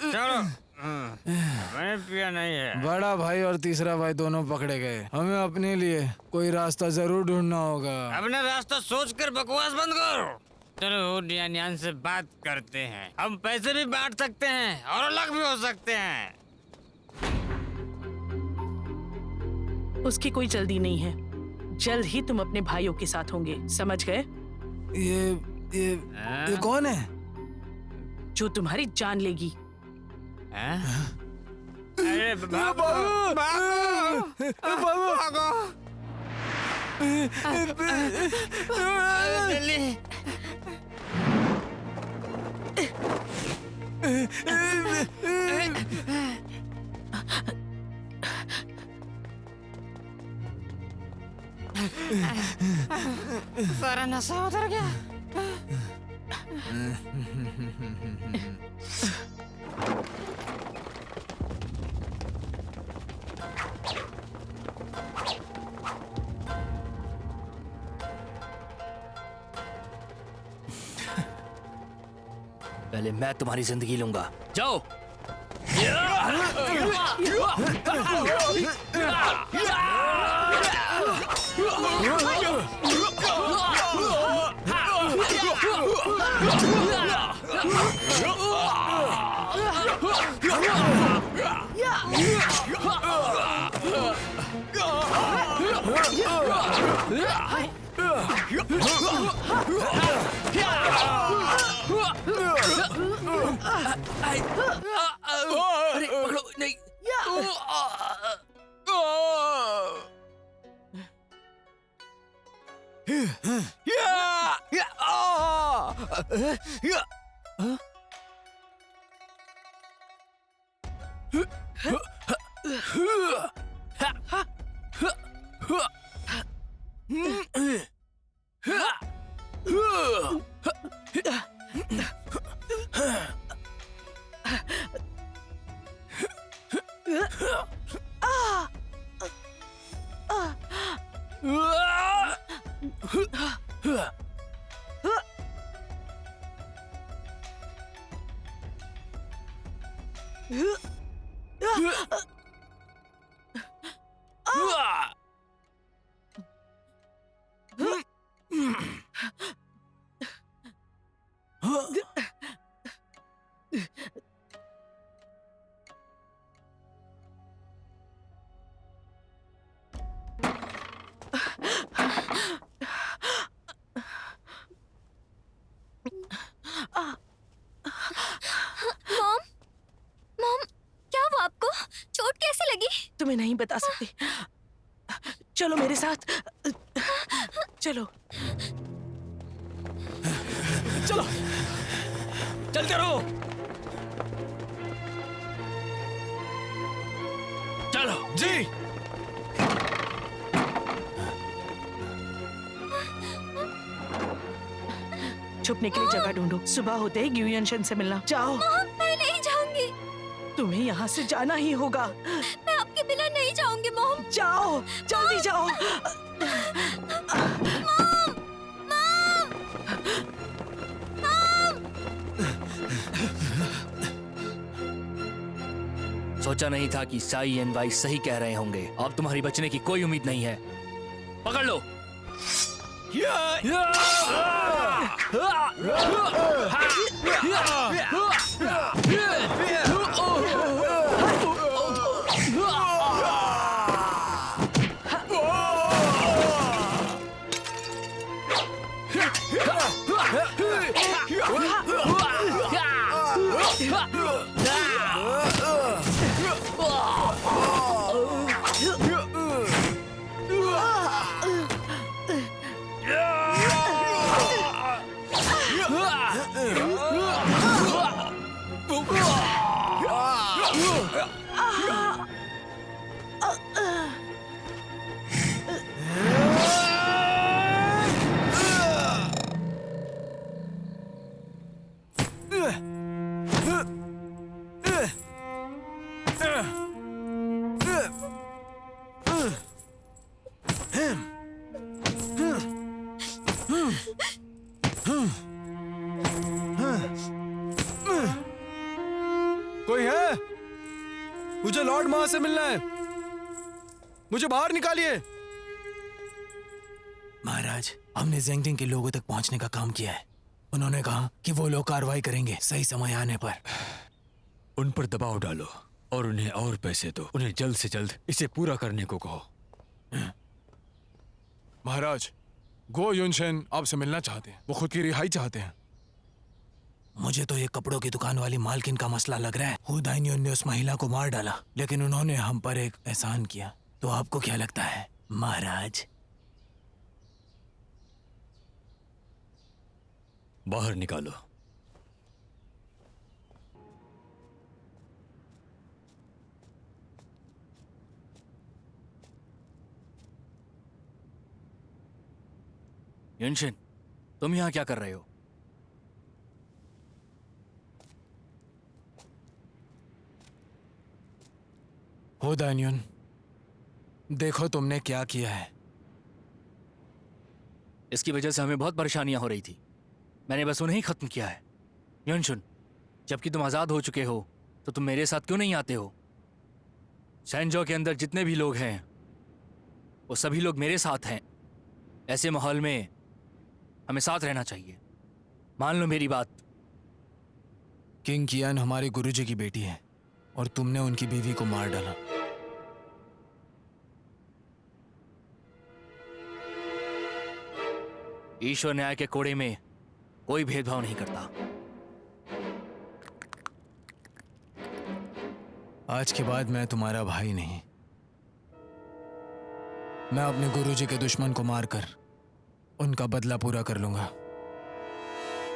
चलो, मैंने पिया नहीं है। बड़ा भाई और तीसरा भाई दोनों पकड़े गए। हमें अपने लिए कोई रास्ता जरूर ढूंढना होगा। अपना रास्ता सोचकर बकवास बंद करो। चलो हु डियानयान से बात करते हैं। हम पैसे भी बांट सकते हैं और अलग भी हो सकते हैं। उसकी कोई जल्दी नहीं है, जल्द ही तुम अपने भाइयों के साथ होंगे, समझ गए? ये कौन है? जो तुम्हारी जान लेगी। अरे भागो, भागो, भागो। जल्दी। सारा नशा उतर गया। पहले मैं तुम्हारी जिंदगी लूंगा। जाओ। अरे पकड़ो, नहीं। मॉम, मॉम, क्या हुआ आपको? चोट कैसे लगी? तुम्हें नहीं बता सकती। चलो मेरे साथ, चलो। चलो, चलते रहो। चलो जी। छुपने के लिए जगह ढूंढो। सुबह होते ही ग्यूयनशन से मिलना। जाओ। मॉम, मैं नहीं जाऊंगी। तुम्हें यहाँ से जाना ही होगा। मैं आपके बिना नहीं जाऊंगी मॉम। जाओ, जल्दी जाओ। Mom, mom, mom. सोचा नहीं था कि साई एंड वाई सही कह रहे होंगे। अब तुम्हारी बचने की कोई उम्मीद नहीं है। पकड़ लो। कोई है? मुझे लॉर्ड मां से मिलना है। मुझे बाहर निकालिए। महाराज, हमने जेंगटिंग के लोगों तक पहुंचने का काम किया है। उन्होंने कहा कि वो लोग कार्रवाई करेंगे सही समय आने पर। उन पर दबाव डालो और उन्हें और पैसे दो। उन्हें जल्द से जल्द इसे पूरा करने को कहो। महाराज, गो युनशेन आपसे मिलना चाहते हैं। वो खुद की रिहाई चाहते हैं। मुझे तो ये कपड़ों की दुकान वाली मालकिन का मसला लग रहा है। हु दाइनियों ने उस महिला को मार डाला, लेकिन उन्होंने हम पर एक एहसान किया। तो आपको क्या लगता है महाराज? बाहर निकालो। युनशिन, तुम यहाँ क्या कर रहे हो? हो दानियन, देखो तुमने क्या किया है। इसकी वजह से हमें बहुत परेशानियां हो रही थी। मैंने बस उन्हें ही खत्म किया है। युनशुन, जबकि तुम आज़ाद हो चुके हो तो तुम मेरे साथ क्यों नहीं आते हो? सैनजो के अंदर जितने भी लोग हैं वो सभी लोग मेरे साथ हैं। ऐसे माहौल में हमें साथ रहना चाहिए। मान लो मेरी बात। किंग कियान हमारे गुरुजी की बेटी है और तुमने उनकी बीवी को मार डाला। ईश्वर न्याय के कोड़े में कोई भेदभाव नहीं करता। आज के बाद मैं तुम्हारा भाई नहीं। मैं अपने गुरुजी के दुश्मन को मारकर उनका बदला पूरा कर लूंगा।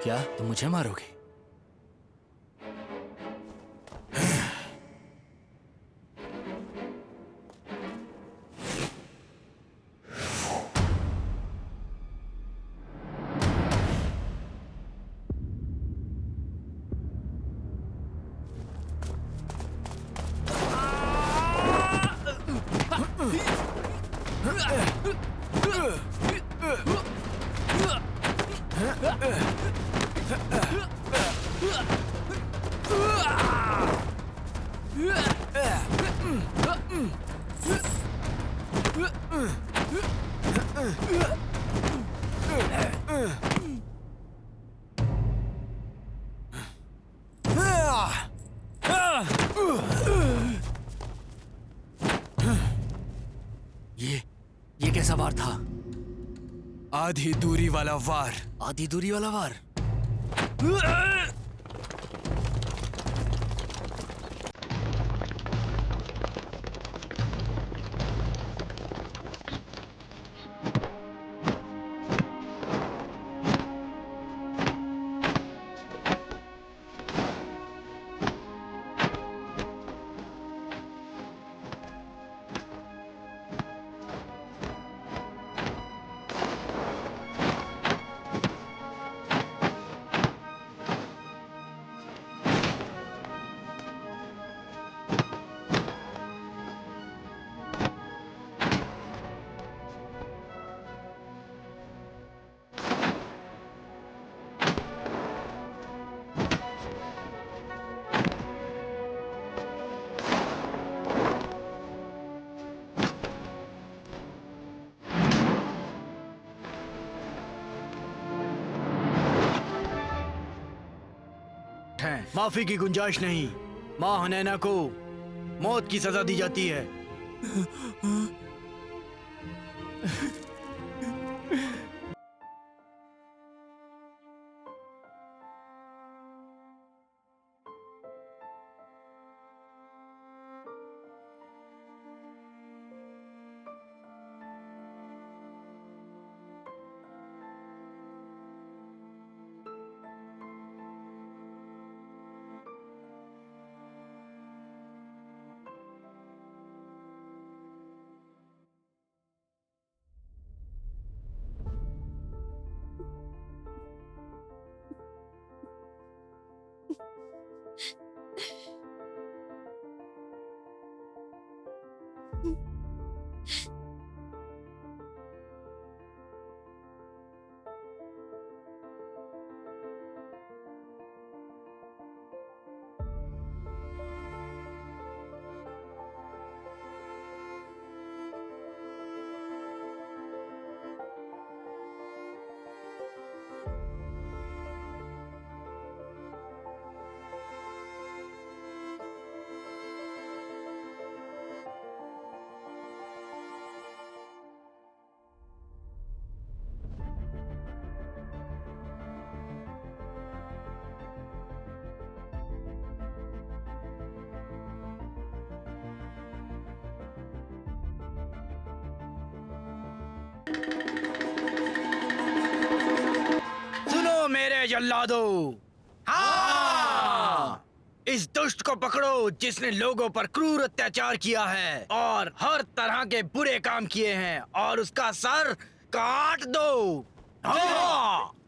क्या तुम मुझे मारोगे? ये कैसा वार था? आधी दूरी वाला वार। आधी दूरी वाला वार? माफी की गुंजाइश नहीं। माँ हनैना को मौत की सजा दी जाती है। सुनो मेरे जल्लादो, हाँ, इस दुष्ट को पकड़ो जिसने लोगों पर क्रूर अत्याचार किया है और हर तरह के बुरे काम किए हैं, और उसका सर काट दो। हाँ।